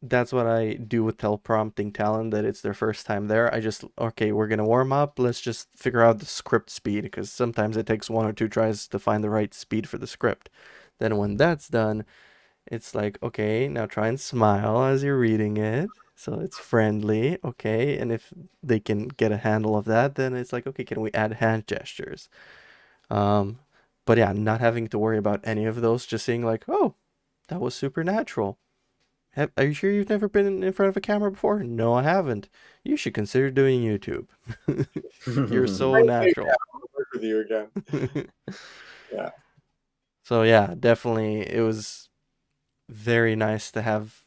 that's what I do with teleprompting talent that it's their first time there. I just, okay, we're gonna warm up. Let's just figure out the script speed because sometimes it takes one or two tries to find the right speed for the script. Then when that's done, it's like, okay, now try and smile as you're reading it. So it's friendly, okay? And if they can get a handle of that, then it's like, okay, can we add hand gestures? Um, but yeah, not having to worry about any of those, just seeing like, oh, that was supernatural. Are you sure you've never been in front of a camera before? No, I haven't. You should consider doing YouTube. You're so natural. I'll work with you again. Yeah. So yeah, definitely it was very nice to have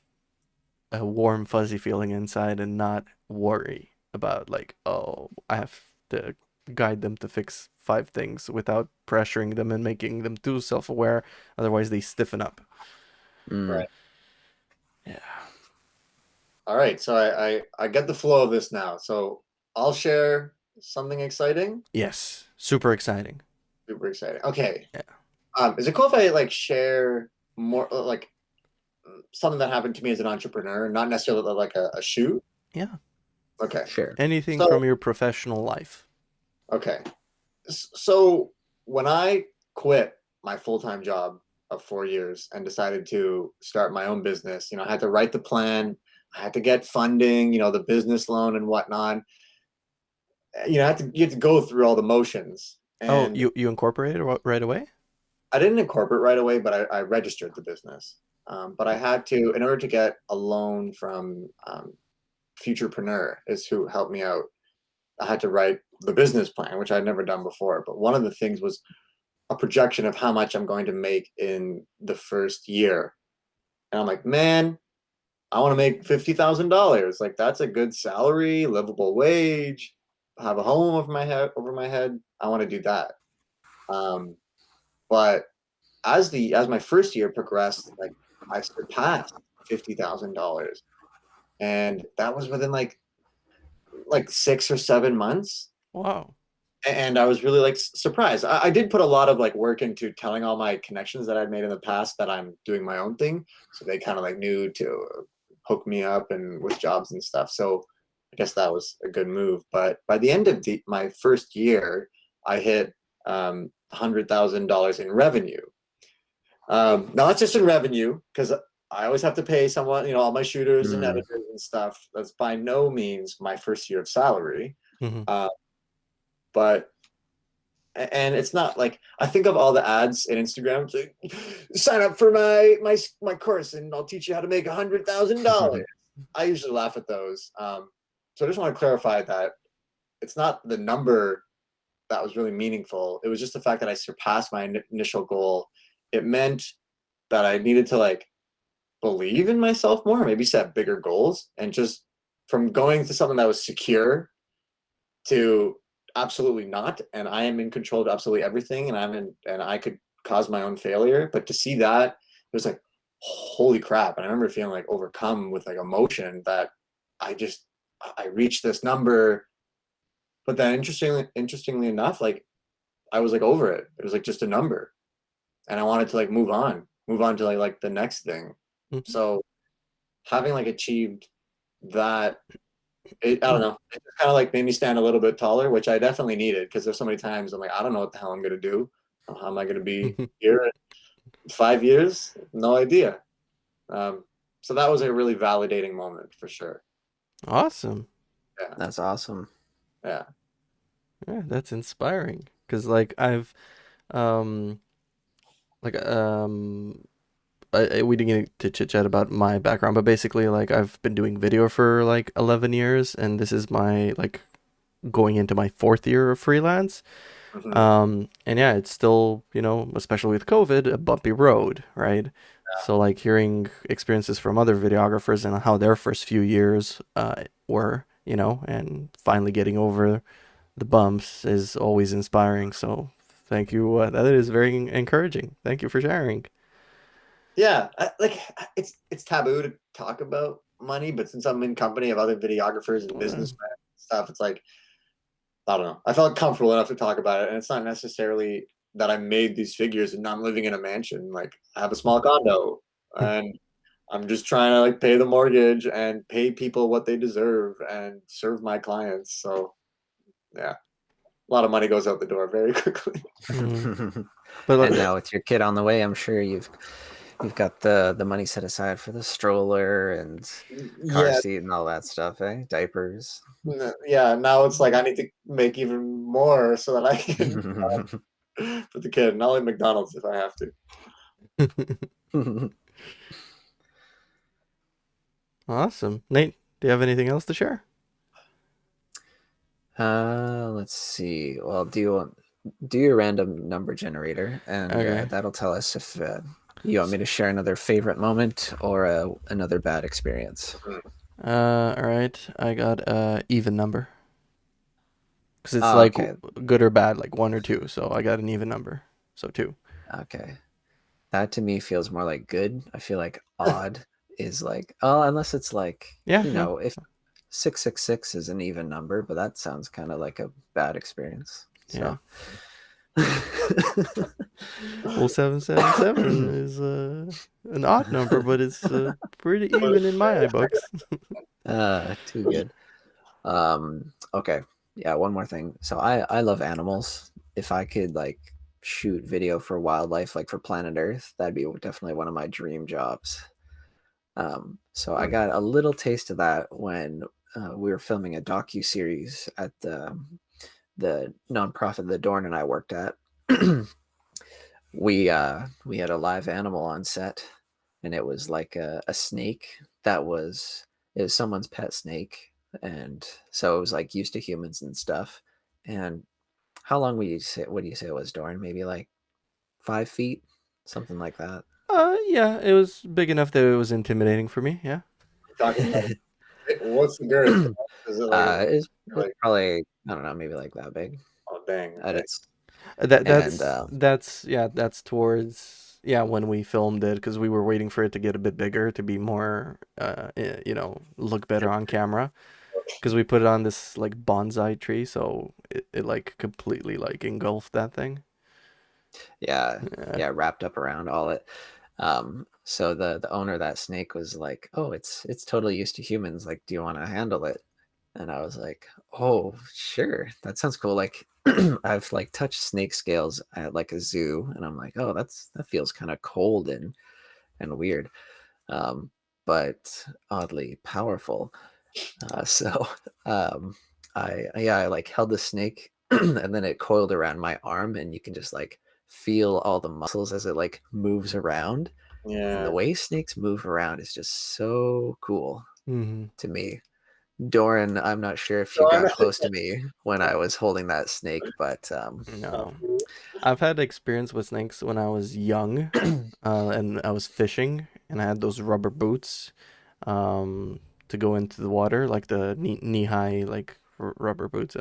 a warm, fuzzy feeling inside and not worry about like, oh, I have to guide them to fix 5 things without pressuring them and making them too self-aware. Otherwise, they stiffen up. Mm. Right. Yeah. All right. So I get the flow of this now. So I'll share something exciting. Yes. Super exciting. Super exciting. Okay. Yeah. Is it cool if I like share more like something that happened to me as an entrepreneur, not necessarily like a shoot? Yeah. Okay. Sure. Anything So from your professional life. okay. So when I quit my full-time job of 4 years and decided to start my own business, I had to write the plan, I had to get funding, the business loan and whatnot. You have to go through all the motions. Oh, And you incorporated right away? I didn't incorporate right away, but I registered the business. But I had to, in order to get a loan from Futurepreneur, is who helped me out. I had to write the business plan, which I'd never done before. But one of the things was a projection of how much I'm going to make in the first year. And I'm like, man, I want to make $50,000. Like that's a good salary, livable wage, have a home over my head. I want to do that. But as my first year progressed, like I surpassed $50,000, and that was within like 6 or 7 months. Wow. And I was really like surprised. I did put a lot of like work into telling all my connections that I'd made in the past that I'm doing my own thing, so they kind of like knew to hook me up and with jobs and stuff. So I guess that was a good move. But by the end of my first year, I hit $100,000 in revenue. Not just in revenue, because I always have to pay someone, all my shooters and Mm. editors and stuff. That's by no means my first year of salary. Hmm. Uh, but and it's not like I think of all the ads in Instagram. It's like, sign up for my course, and I'll teach you how to make $100,000. I usually laugh at those. So I just want to clarify that it's not the number that was really meaningful. It was just the fact that I surpassed my initial goal. It meant that I needed to like believe in myself more, maybe set bigger goals, and just from going to something that was secure to absolutely not, and I am in control of absolutely everything, and I could cause my own failure. But to see that, it was like, holy crap. And I remember feeling like overcome with like emotion that I reached this number But then interestingly enough, like I was like over it. It was like just a number, and I wanted to like move on to like the next thing. Mhm. So having like achieved that, I don't know, it kind of like made me stand a little bit taller, which I definitely needed because there's so many times I'm like, I don't know what the hell I'm gonna do. How am I gonna be here in 5 years? No idea. Um, so that was a really validating moment for sure. Awesome. Yeah, That's awesome. yeah. Yeah, that's inspiring. Cause like I've um like we didn't get to chit chat about my background, but basically like I've been doing video for like 11 years, and this is my like going into my fourth year of freelance. Hmm. And yeah, it's still, you know, especially with COVID, a bumpy road, right? So like hearing experiences from other videographers and how their first few years were, you know, and finally getting over the bumps is always inspiring. So thank you. That is very encouraging. Thank you for sharing. Yeah, like it's taboo to talk about money, but since I'm in company of other videographers and Uh, businessmen and stuff, it's like I don't know. I felt comfortable enough to talk about it, and it's not necessarily that I made these figures and I'm living in a mansion. Like I have a small condo, and I'm just trying to like pay the mortgage and pay people what they deserve and serve my clients. So yeah, a lot of money goes out the door very quickly. mm. But And now with your kid on the way, I'm sure you've got the money set aside for the stroller and car Yeah, seat and all that stuff, eh? Diapers. yeah. Now it's like I need to make even more so that I can put the kid, not like McDonald's if I have to. awesome. Nate, do you have anything else to share? Let's see. Well, do your random number generator, and Okay. that'll tell us if you want me to share another favorite moment or another bad experience. All right. I got a even number because it's Oh, like okay, good or bad, like one or two. So I got an even number, so two. okay. That to me feels more like good. I feel like odd is like, oh, unless it's like, Yeah, yeah. if 666 is an even number, but that sounds kind of like a bad experience. Yeah. So, Well, 777 is an odd number, but it's pretty even in my books. too good. Okay. Yeah, one more thing. So I love animals. If I could like shoot video for wildlife, like for Planet Earth, that'd be definitely one of my dream jobs. So I got a little taste of that when we were filming a docu series at the nonprofit that Dorin and I worked at. We had a live animal on set, and it was like a snake that was it was someone's pet snake, and so it was like used to humans and stuff. And how long would you say? What do you say it was, Doran? Maybe like 5 feet, something like that. Yeah, it was big enough that it was intimidating for me. Yeah. Talking about what's the girth? Is it like It's like probably I don't know, maybe like that big oh dang, at okay. its That and that's yeah, that's towards yeah, when we filmed it because we were waiting for it to get a bit bigger to be more you know, look better on camera because we put it on this like bonsai tree, so it like completely like engulfed that thing. yeah, Yeah. yeah, wrapped up around all it. So the owner of that snake was like, "Oh, it's totally used to humans. Like, do you want to handle it?" And I was like, "Oh, sure. That sounds cool." Like, I've like touched snake scales at like a zoo, and I'm like, "Oh, that feels kind of cold and weird." Um, but oddly powerful. So um, I like held the snake and then it coiled around my arm and you can just like feel all the muscles as it like moves around. And the Yeah. way snakes move around is just so cool Mm-hmm. to me. Doran, I'm not sure if you Darn. got close to me when I was holding that snake, but No. I've had experience with snakes when I was young, and I was fishing, and I had those rubber boots, to go into the water, like the knee high like rubber boots.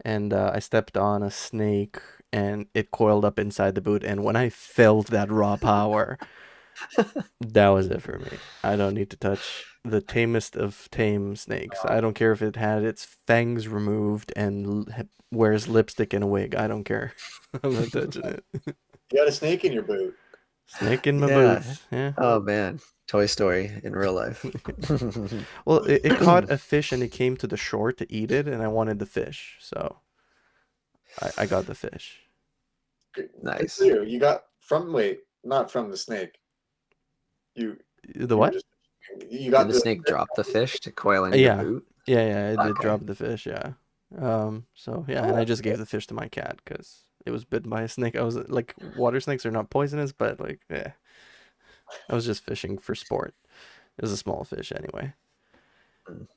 And I stepped on a snake, and it coiled up inside the boot. And when I felt that raw power, that was it for me. I don't need to touch the tamest of tame snakes. I don't care if it had its fangs removed and wears lipstick and a wig. I don't care. I'm not touching it. You got a snake in your boot. Snake in my Yeah. boots. Yeah. Oh man, Toy Story in real life. Well, it caught a fish and it came to the shore to eat it, and I wanted the fish, so I got the fish. Good for Nice. you. You got from wait, not from the snake. You The you were what? just you Did got the the snake drop the fish to coil in your Yeah, boot? yeah. I did Okay. drop the fish. Yeah. So yeah, and oh, I just gave the fish to my cat because it was bitten by a snake. I was like, water snakes are not poisonous, but like, yeah, I was just fishing for sport. It was a small fish anyway. Mm.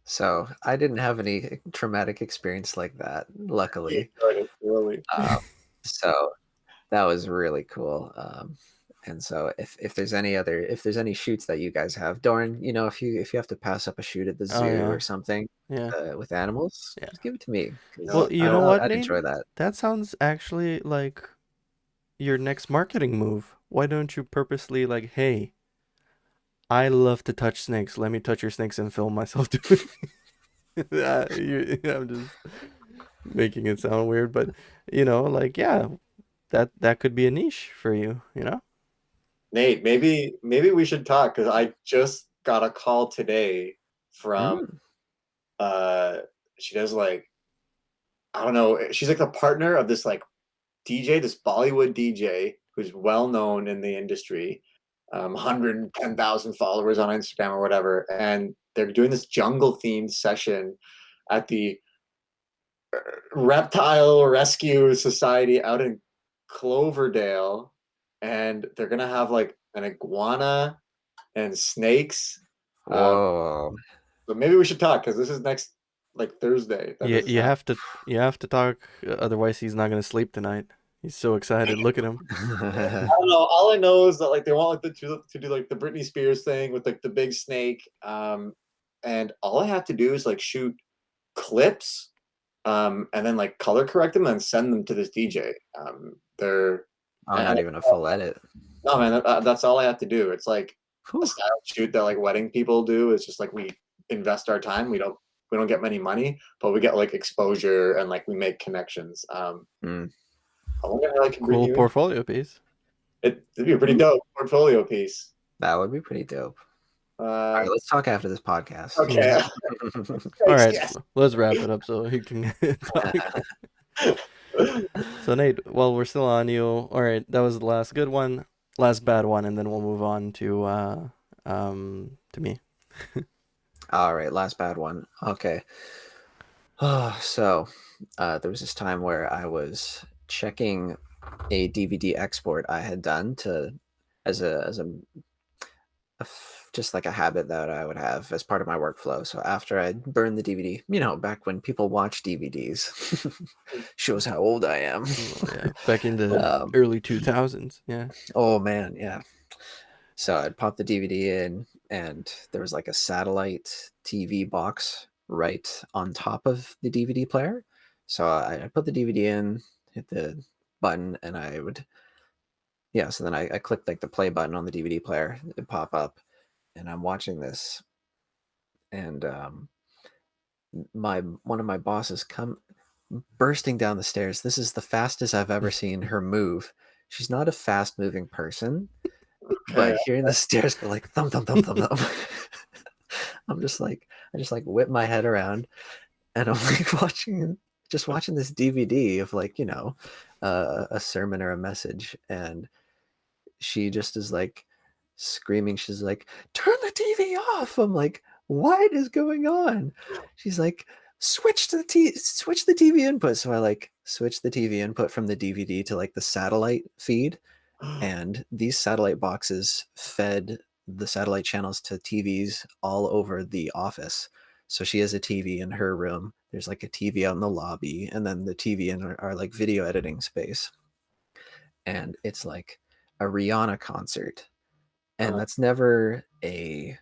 So I didn't have any traumatic experience like that, you luckily. enjoyed it really. Um, so that was really cool. And so if there's any shoots that you guys have, Doran, if you have to pass up a shoot at the Oh zoo yeah, or something yeah, with animals, yeah. just give it to me Well, because you know what, I'd Nate? enjoy that. That sounds actually like your next marketing move. Why don't you purposely like, hey, I love to touch snakes. Let me touch your snakes and film myself doing it. I'm just making it sound weird, but like yeah, that could be a niche for you, you know? Nate, maybe we should talk because I just got a call today from Mm. uh she does like I don't know, she's like the partner of this like DJ, this Bollywood DJ who's well known in the industry, 110,000 followers on Instagram or whatever, and they're doing this jungle themed session at the Reptile Rescue Society out in Cloverdale, and they're gonna have like an iguana and snakes. Uh, Whoa. but maybe we should talk because this is next like Thursday that You this is you happening. have to you have to talk, otherwise he's not gonna sleep tonight. He's so excited. Look at him. I don't know. All I know is that like they want like to do like the Britney Spears thing with like the big snake, and all I have to do is like shoot clips, and then like color correct them and send them to this DJ. They're Oh, and not even a full edit. no man, that's all I have to do. It's like a Whew. style shoot that like wedding people do. It's just like we invest our time. We don't get many money, but we get like exposure and like we make connections. Mm. I wonder how I can bring Cool you in. portfolio piece. It'd be a pretty dope portfolio piece. That would be pretty dope. All Uh, right, let's talk after this podcast. okay. All right, Yes. let's wrap it up so he can talk. So Nate, while we're still on you, all right, that was the last good one, last bad one, and then we'll move on to me. All right, last bad one. Okay. So there was this time where I was checking a DVD export I had done to just like a habit that I would have as part of my workflow. So after I burned the DVD, back when people watch DVDs, shows how old I am. Oh, yeah, back in the um, early 2000s. Yeah. oh man, yeah. So I'd pop the DVD in, and there was like a satellite TV box right on top of the DVD player. So I put the DVD in, hit the button, and yeah. So then I clicked like the play button on the DVD player, it pop up, and I'm watching this, and my one of my bosses come bursting down the stairs. This is the fastest I've ever seen her move. She's not a fast moving person, Okay. but hearing the stairs go like thump thump thump thump thump, I just like whip my head around, and I'm like watching this DVD of like a sermon or a message, and she just is like screaming. She's like, "Turn the TV off!" I'm like, "What is going on?" She's like, switch the TV input. So I like switch the TV input from the DVD to like the satellite feed, and these satellite boxes fed the satellite channels to TVs all over the office. So she has a TV in her room. There's like a TV out in the lobby, and then the TV in our like video editing space. And it's like a Rihanna concert. And Uh, that's never a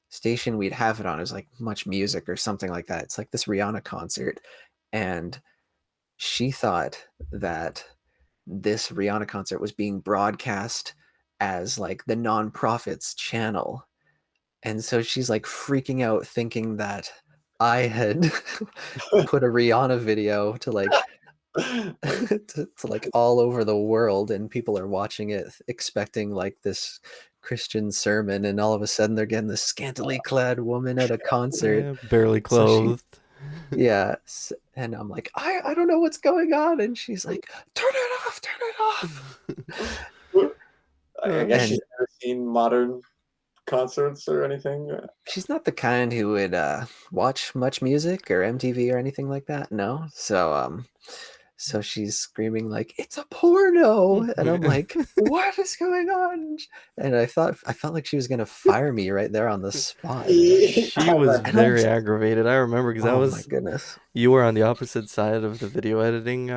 station we'd have it on. It was like Much Music or something like that. It's like this Rihanna concert. And she thought that this Rihanna concert was being broadcast as like the nonprofit's channel. And so she's like freaking out thinking that I had put a Rihanna video to like to like all over the world, and people are watching it expecting like this Christian sermon, and all of a sudden they're getting this scantily clad woman at a concert. Yeah, barely So she clothed. yeah, and I'm like, I don't know what's going on, and she's like, turn it off. I guess Uh, she's And never seen modern concerts or anything. she's not the kind who would watch much music or MTV or anything like that. No. So she's screaming like, "It's a porno!" And I'm like, "What is going on?" And I felt like she was gonna fire me right there on the spot. she was And I'm very aggravated. I remember because oh my goodness. you were on the opposite side of the video editing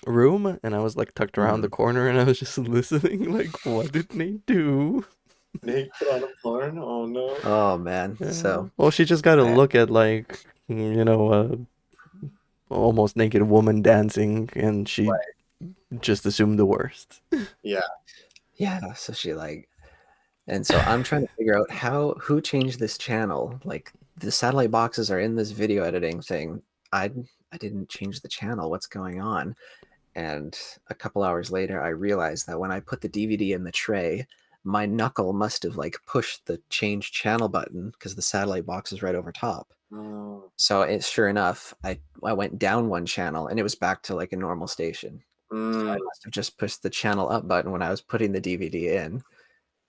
room, and I was like tucked around the Mhm. corner, and I was just listening. Like, what did they do? Nate put on a porn. Oh no. Oh man. Yeah. So Well, she just got to I look at like almost naked woman dancing, and she Right. just assumed the worst. Yeah. yeah, so she like and so I'm trying to figure out who changed this channel. Like the satellite boxes are in this video editing thing. I I didn't change the channel. What's going on? And a couple hours later, I realized that when I put the DVD in the tray, my knuckle must have like pushed the change channel button because the satellite box is right over top. Mm, So it's sure enough, I went down one channel and it was back to like a normal station. So I mm. must have just pushed the channel up button when I was putting the DVD in.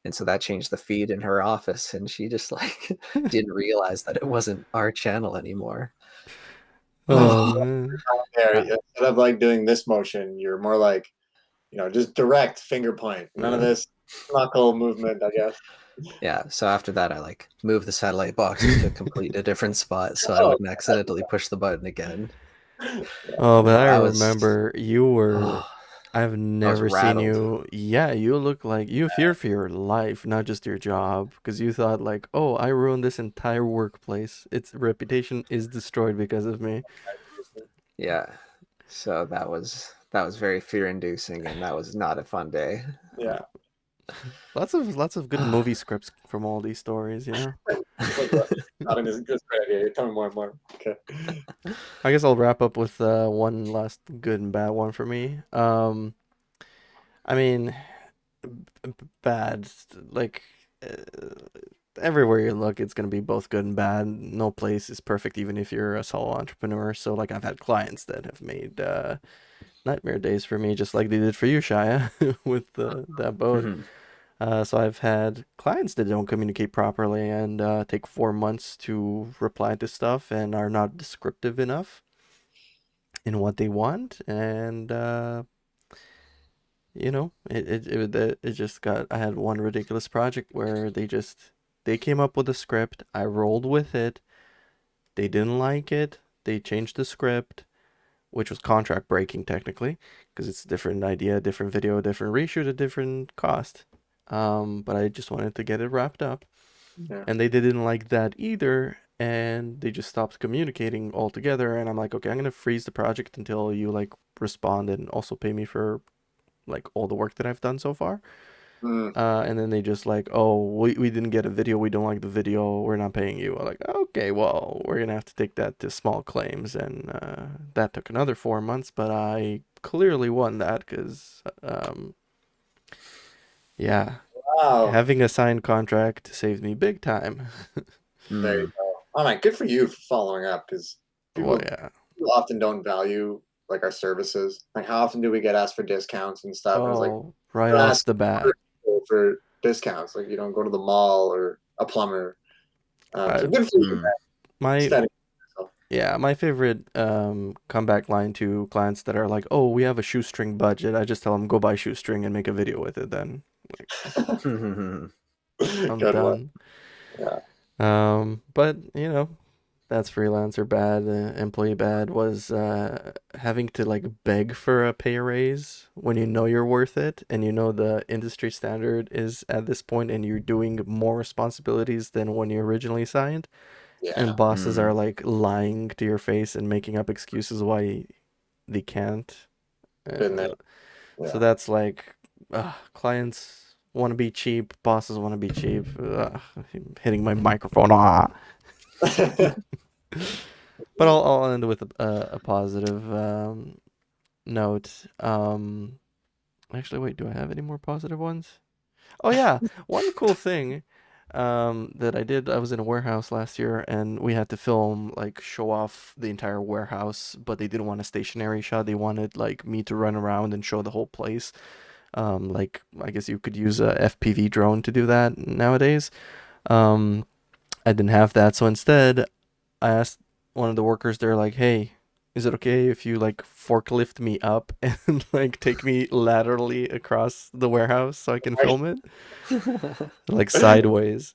And so that changed the feed in her office, and she just like didn't realize that it wasn't our channel anymore. Oh man. There, Uh, instead of like doing this motion, you're more like, just direct finger point. None of Uh, this knuckle movement, I guess. Yeah, so after that, I like moved the satellite boxes to a complete a different spot so I Oh, wouldn't accidentally push the button again. oh, but I That was remember you were. oh, I've I was never seen rattled. you. Yeah, you look like you feared for your life, not just your job, because you thought like, "Oh, I ruined this entire workplace. Its reputation is destroyed because of me." Yeah. So that was very fear-inducing, and that was not a fun day. yeah. Lots of good movie scripts from all these stories, you know. Like what? Not in his good idea. Tell me more and more. Okay. I guess I'll wrap up with one last good and bad one for me. I mean, bad like uh, everywhere you look, it's gonna be both good and bad. No place is perfect, even if you're a solo entrepreneur. So like, I've had clients that have made nightmare days for me, just like they did for you, Shia, with that boat. Mhm. So I've had clients that don't communicate properly and take 4 months to reply to stuff and are not descriptive enough in what they want, and it just got. I had one ridiculous project where they came up with a script. I rolled with it. They didn't like it. They changed the script, which was contract breaking technically, because it's a different idea, different video, different reshoot, a different cost. But I just wanted to get it wrapped up, Yeah. and they didn't like that either, and they just stopped communicating altogether. And I'm like, okay, I'm gonna freeze the project until you like respond and also pay me for like all the work that I've done so far. Mm. And then they just like, oh, we didn't get a video. We don't like the video. We're not paying you. I'm like, okay, well, we're gonna have to take that to small claims, and that took another 4 months. But I clearly won that because, yeah, Wow. having a signed contract saved me big time. There you Mm. go. Oh man, good for you for following up because Well, people, yeah. people often don't value like our services. Like how often do we get asked for discounts and stuff? And it's like Oh, right don't off ask the bat. other people for discounts. Like you don't go to the mall or a plumber. I, So good for you, Mm. man. my Standing for yourself. Yeah, my favorite comeback line to clients that are like, "Oh, we have a shoestring budget." I just tell them go buy shoestring and make a video with it. Then like, I'm Good one. done. Yeah. But that's freelancer bad. Employee bad was having to like beg for a pay raise when you know you're worth it and you know the industry standard is at this point and you're doing more responsibilities than when you originally signed. And Yeah. bosses are Mm. like lying to your face and making up excuses why they can't. Been there. Uh, so Yeah. that's like clients want to be cheap. Bosses want to be cheap. Hitting my microphone. Ah. But I'll end with a positive note. Actually, wait, do I have any more positive ones? Oh yeah, one cool thing that I did. I was in a warehouse last year, and we had to film like show off the entire warehouse, but they didn't want a stationary shot. They wanted like me to run around and show the whole place. Like I guess you could use a FPV drone to do that nowadays. Um, I didn't have that, so instead I asked one of the workers there, like, "Hey, is it okay if you like forklift me up and like take me laterally across the warehouse so I can film it, like sideways?"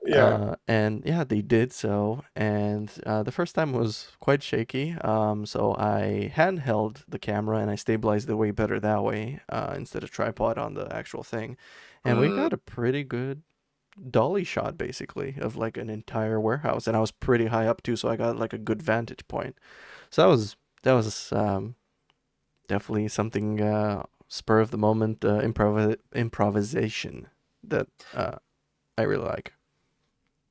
Yeah. And yeah, they did so. And the first time was quite shaky. So I handheld the camera and I stabilized it way better that way instead of tripod on the actual thing. And we Mm, got a pretty good dolly shot basically of like an entire warehouse, and I was pretty high up too, so I got like a good vantage point. So that was definitely something spur of the moment improvisation that I really like.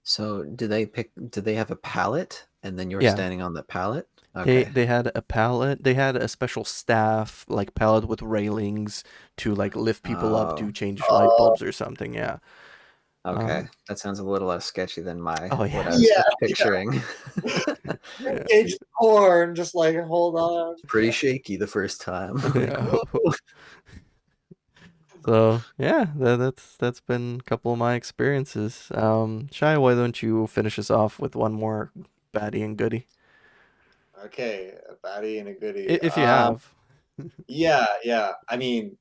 So did they have a pallet and then you're Yeah, standing on the pallet? they Okay. they had a pallet. They had a special staff like pallet with railings to like lift people up Oh, to change light oh, bulbs or something. Yeah. okay. Um. That sounds a little less sketchy than my Oh what yeah. I was yeah. picturing. Yeah. Engage the core and just like hold on. Pretty shaky the first time. Like, Yeah. whoa. So yeah, that's been a couple of my experiences. Shy, why don't you finish us off with one more baddie and goodie, Okay, a baddie and a goodie. if you have. Yeah, yeah. I mean,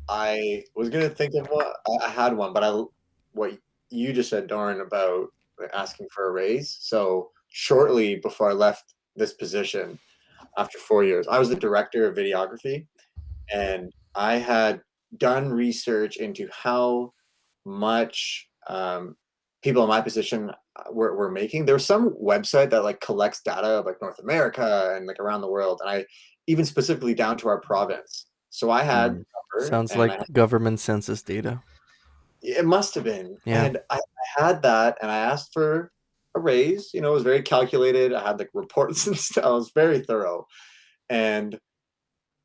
I was gonna think of one. I had one, but what you just said, Dorin, about like, asking for a raise. So shortly before I left this position, after 4 years, I was the director of videography, and I had done research into how much people in my position were making. There was some website that like collects data of like North America and like around the world, and I even specifically down to our province. So I had Mm, a number, Sounds and like government census data. it must have been, Yeah. and I had that, and I asked for a raise. You know, it was very calculated. I had like reports and stuff. I was very thorough, and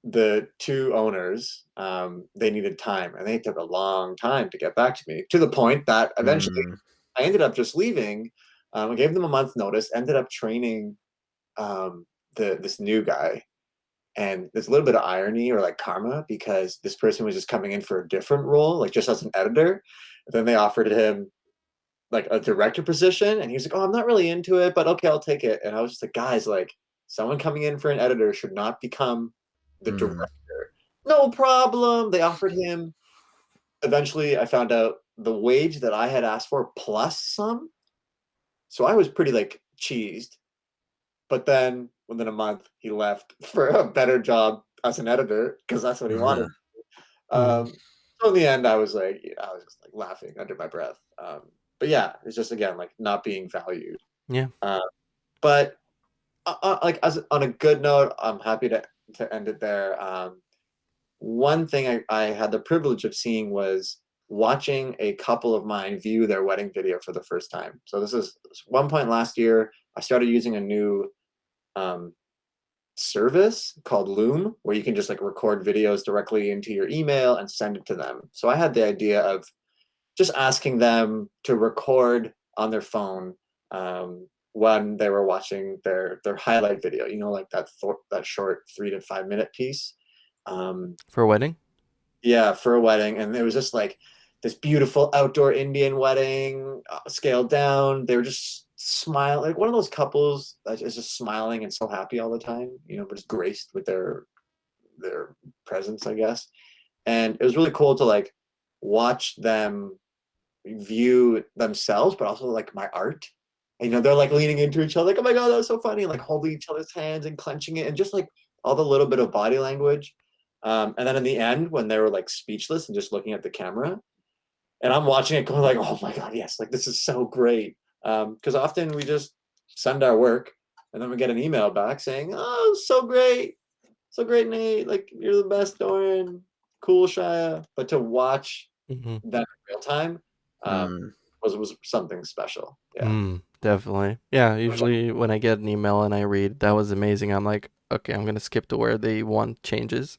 the two owners, they needed time, and they took a long time to get back to me, to the point that eventually mm, I ended up just leaving. I gave them a month notice, ended up training this new guy. And there's a little bit of irony or like karma because this person was just coming in for a different role, like just as an editor. Then they offered him like a director position, and he was like, "Oh, I'm not really into it, but okay, I'll take it." And I was just like, "Guys, like someone coming in for an editor should not become the mm, director." No problem. They offered him. Eventually, I found out the wage that I had asked for plus some. So I was pretty like cheesed. But then within a month, he left for a better job as an editor because that's what he wanted. uh-huh. Mm. So in the end, I was like, yeah, I was just like laughing under my breath. But yeah, it's just again like not being valued. Yeah. Uh, but like as on a good note, I'm happy to end it there. One thing I had the privilege of seeing was watching a couple of mine view their wedding video for the first time. So this is one point last year. I started using a new um, service called Loom, where you can just like record videos directly into your email and send it to them. So I had the idea of just asking them to record on their phone when they were watching their highlight video. You know, like that short 3 to 5 minute piece. Um, For a wedding? yeah, for a wedding, and it was just like this beautiful outdoor Indian wedding, scaled down. They were just smiling, like one of those couples that is just smiling and so happy all the time, you know, but just graced with their presence, I guess. And it was really cool to like watch them view themselves, but also like my art. And, you know, they're like leaning into each other, like, "Oh my god, that was so funny!" Like holding each other's hands and clenching it, and just like all the little bit of body language. And then in the end, when they were like speechless and just looking at the camera, and I'm watching it going like, "Oh my god, yes! Like this is so great." Because often we just send our work, and then we get an email back saying, "Oh, so great, Nate! Like you're the best, Doran. Cool, Shia." But to watch then in real time Mm. was something special. Yeah. Definitely. Yeah, usually when I get an email and I read that was amazing, I'm like, okay, I'm gonna skip to where they want changes.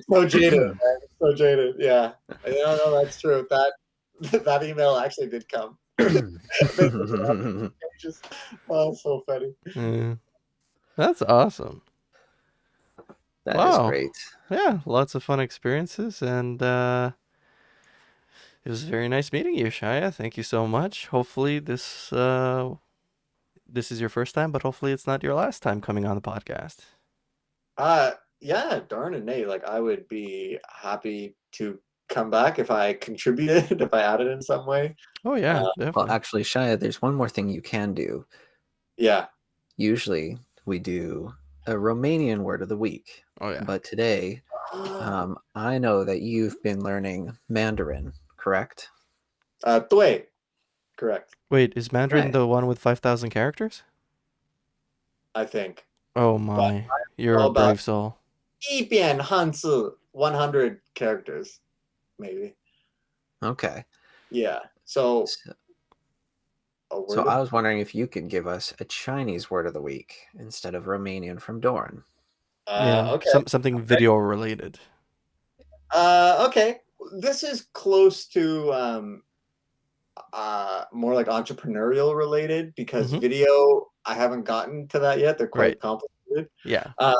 So jaded, man. So jaded. Yeah. No, that's true. That email actually did come. They put it on pages. Oh, so funny. Yeah, that's awesome. That is Wow. great. Yeah, lots of fun experiences, and it was very nice meeting you, Shia. Thank you so much. Hopefully this is your first time, but hopefully it's not your last time coming on the podcast. Yeah, Dorin and Nate, like I would be happy to come back if I contributed, if I added in some way. Oh yeah, Well, definitely. actually, Shia, there's one more thing you can do. Yeah. Usually we do a Romanian word of the week, Oh yeah. but today I know that you've been learning Mandarin, correct? 对, correct. Wait, is Mandarin Okay. the one with 5,000 characters? I think. Oh But my, you're all a about brave soul. 一遍汉字 100 characters, maybe. Okay. Yeah. So So, a so word I of was wondering if you could give us a Chinese word of the week instead of Romanian from Doran. Yeah, okay. something video related. Okay. This is close to more like entrepreneurial related because Mm-hmm. video I haven't gotten to that yet. They're Right. quite complicated. Yeah. Uh,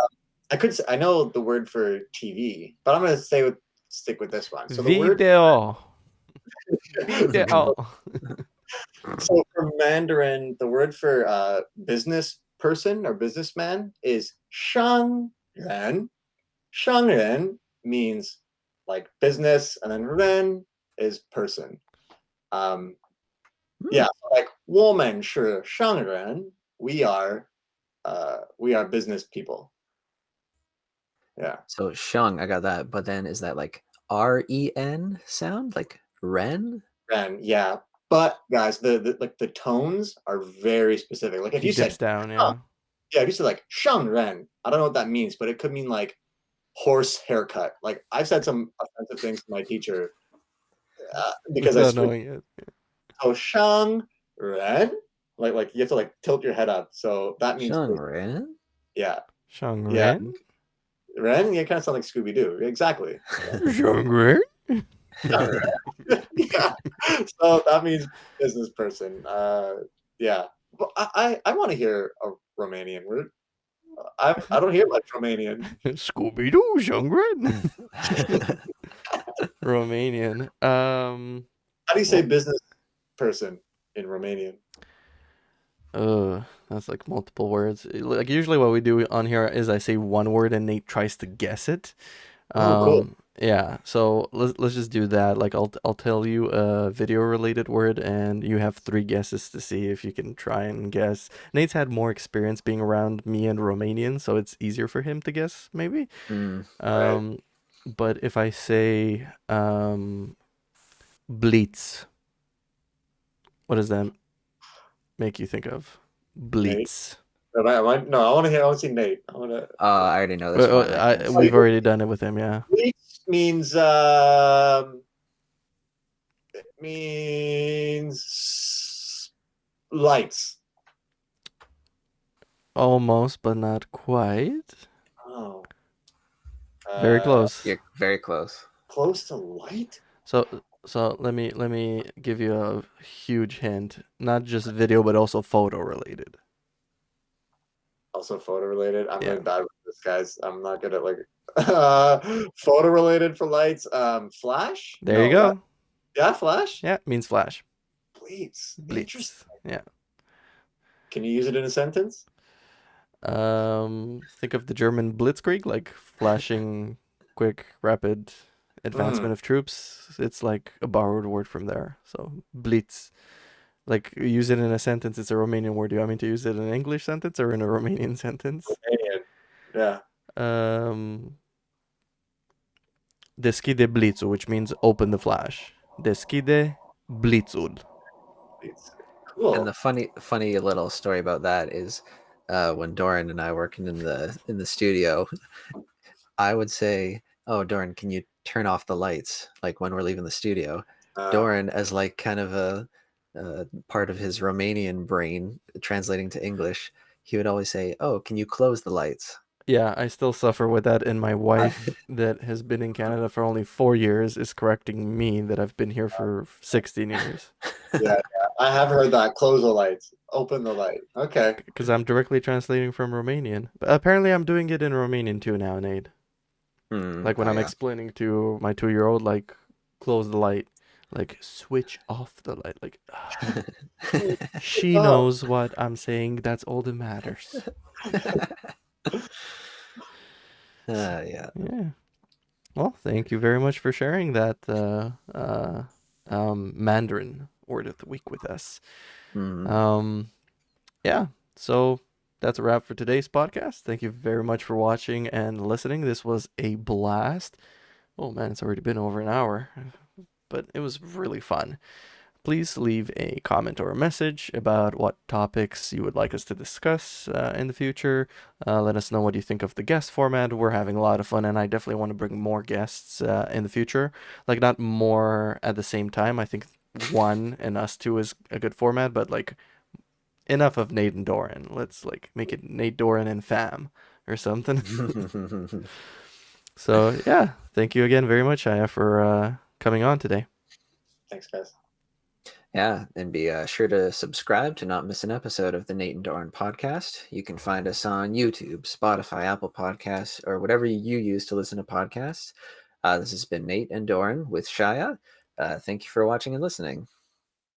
I know the word for TV, but I'm gonna stick with this one. So the word Video. Video. so for Mandarin, the word for business person or businessman is 商人. 商人 means like business, and then ren is person. Um, yeah, like 我们是商人, we are business people. Yeah, So Shung, I got that, but then is that like REN sound? Like Ren? ren, yeah. But guys, the tones are very specific. Like if He you dips said, down, oh, yeah. yeah, if you said like 商人, I don't know what that means, but it could mean like horse haircut. Like I've said some offensive things to my teacher because I Without switched. knowing it. So Shang Ren, like you have to like tilt your head up. So that means Shung Ren? yeah, yeah. Shangren? Ren, you kind of sound like Scooby Doo. Exactly. Shangren? Yeah. Yeah. So that means business person. Yeah. But I want to hear a Romanian word. I don't hear much Romanian. Scooby Doo, Shangren. Romanian. How do you say business person in Romanian? That's like multiple words. Like usually what we do on here is I say one word and Nate tries to guess it. Oh, cool. Yeah. So let's just do that. Like I'll tell you a video related word and you have 3 guesses to see if you can try and guess. Nate's had more experience being around me and Romanian, so it's easier for him to guess maybe. Right. But if I say Blitz, what does that make you think of? Nate. Blitz. No, I want to see Nate. I want to. I already know this one. I can We've say. already done it with him, yeah. Bleach means lights. Almost, but not quite. Oh. Very close. You're very close. Close to light? So let me give you a huge hint. Not just video, but also photo related. Also photo related. I'm Yeah. really bad with this, guys. I'm not good at like photo related for lights. Flash? There you go. Yeah, flash? Yeah, means flash. Blitz. Blitz. Interesting. Yeah. Can you use it in a sentence? Think of the German Blitzkrieg, like flashing, quick, rapid advancement of troops. It's like a borrowed word from there. So Blitz. Like use it in a sentence. It's a Romanian word. Do you want me to use it in an English sentence or in a Romanian sentence? Romanian. Yeah. Deschide blitzul, which means open the flash. Deschide blitzul. Cool. And the funny little story about that is when Doran and I working in the studio, I would say, "Oh, Doran, can you turn off the lights, like when we're leaving the studio. Uh, Dorin, as like kind of a part of his Romanian brain translating to English, he would always say, "Oh, can you close the lights?" Yeah, I still suffer with that, and my I, wife, that has been in Canada for only 4 years, is correcting me that I've been here for 16 years. yeah, yeah, I have heard that. Close the lights, open the light. Okay. Because I'm directly translating from Romanian. But apparently, I'm doing it in Romanian too now, Nate. Like when Oh I'm yeah. explaining to my 2-year-old, like, close the light, like, switch off the light. Like, she Oh, knows what I'm saying. That's all that matters. Yeah. Yeah. Well, thank you very much for sharing that Mandarin word of the week with us. Mm. Um, yeah, so that's a wrap for today's podcast. Thank you very much for watching and listening. This was a blast. Oh man, it's already been over an hour, but it was really fun. Please leave a comment or a message about what topics you would like us to discuss in the future. Let us know what you think of the guest format. We're having a lot of fun, and I definitely want to bring more guests in the future. Like, not more at the same time. I think one and us two is a good format, but like enough of Nate and Doran. Let's like make it Nate, Doran, and fam or something. So yeah, thank you again very much, Aya, for coming on today. thanks, guys. Yeah, and be sure to subscribe to not miss an episode of the Nate and Doran podcast. You can find us on YouTube, Spotify, Apple Podcasts, or whatever you use to listen to podcasts. This has been Nate and Doran with Shyah. Thank you for watching and listening.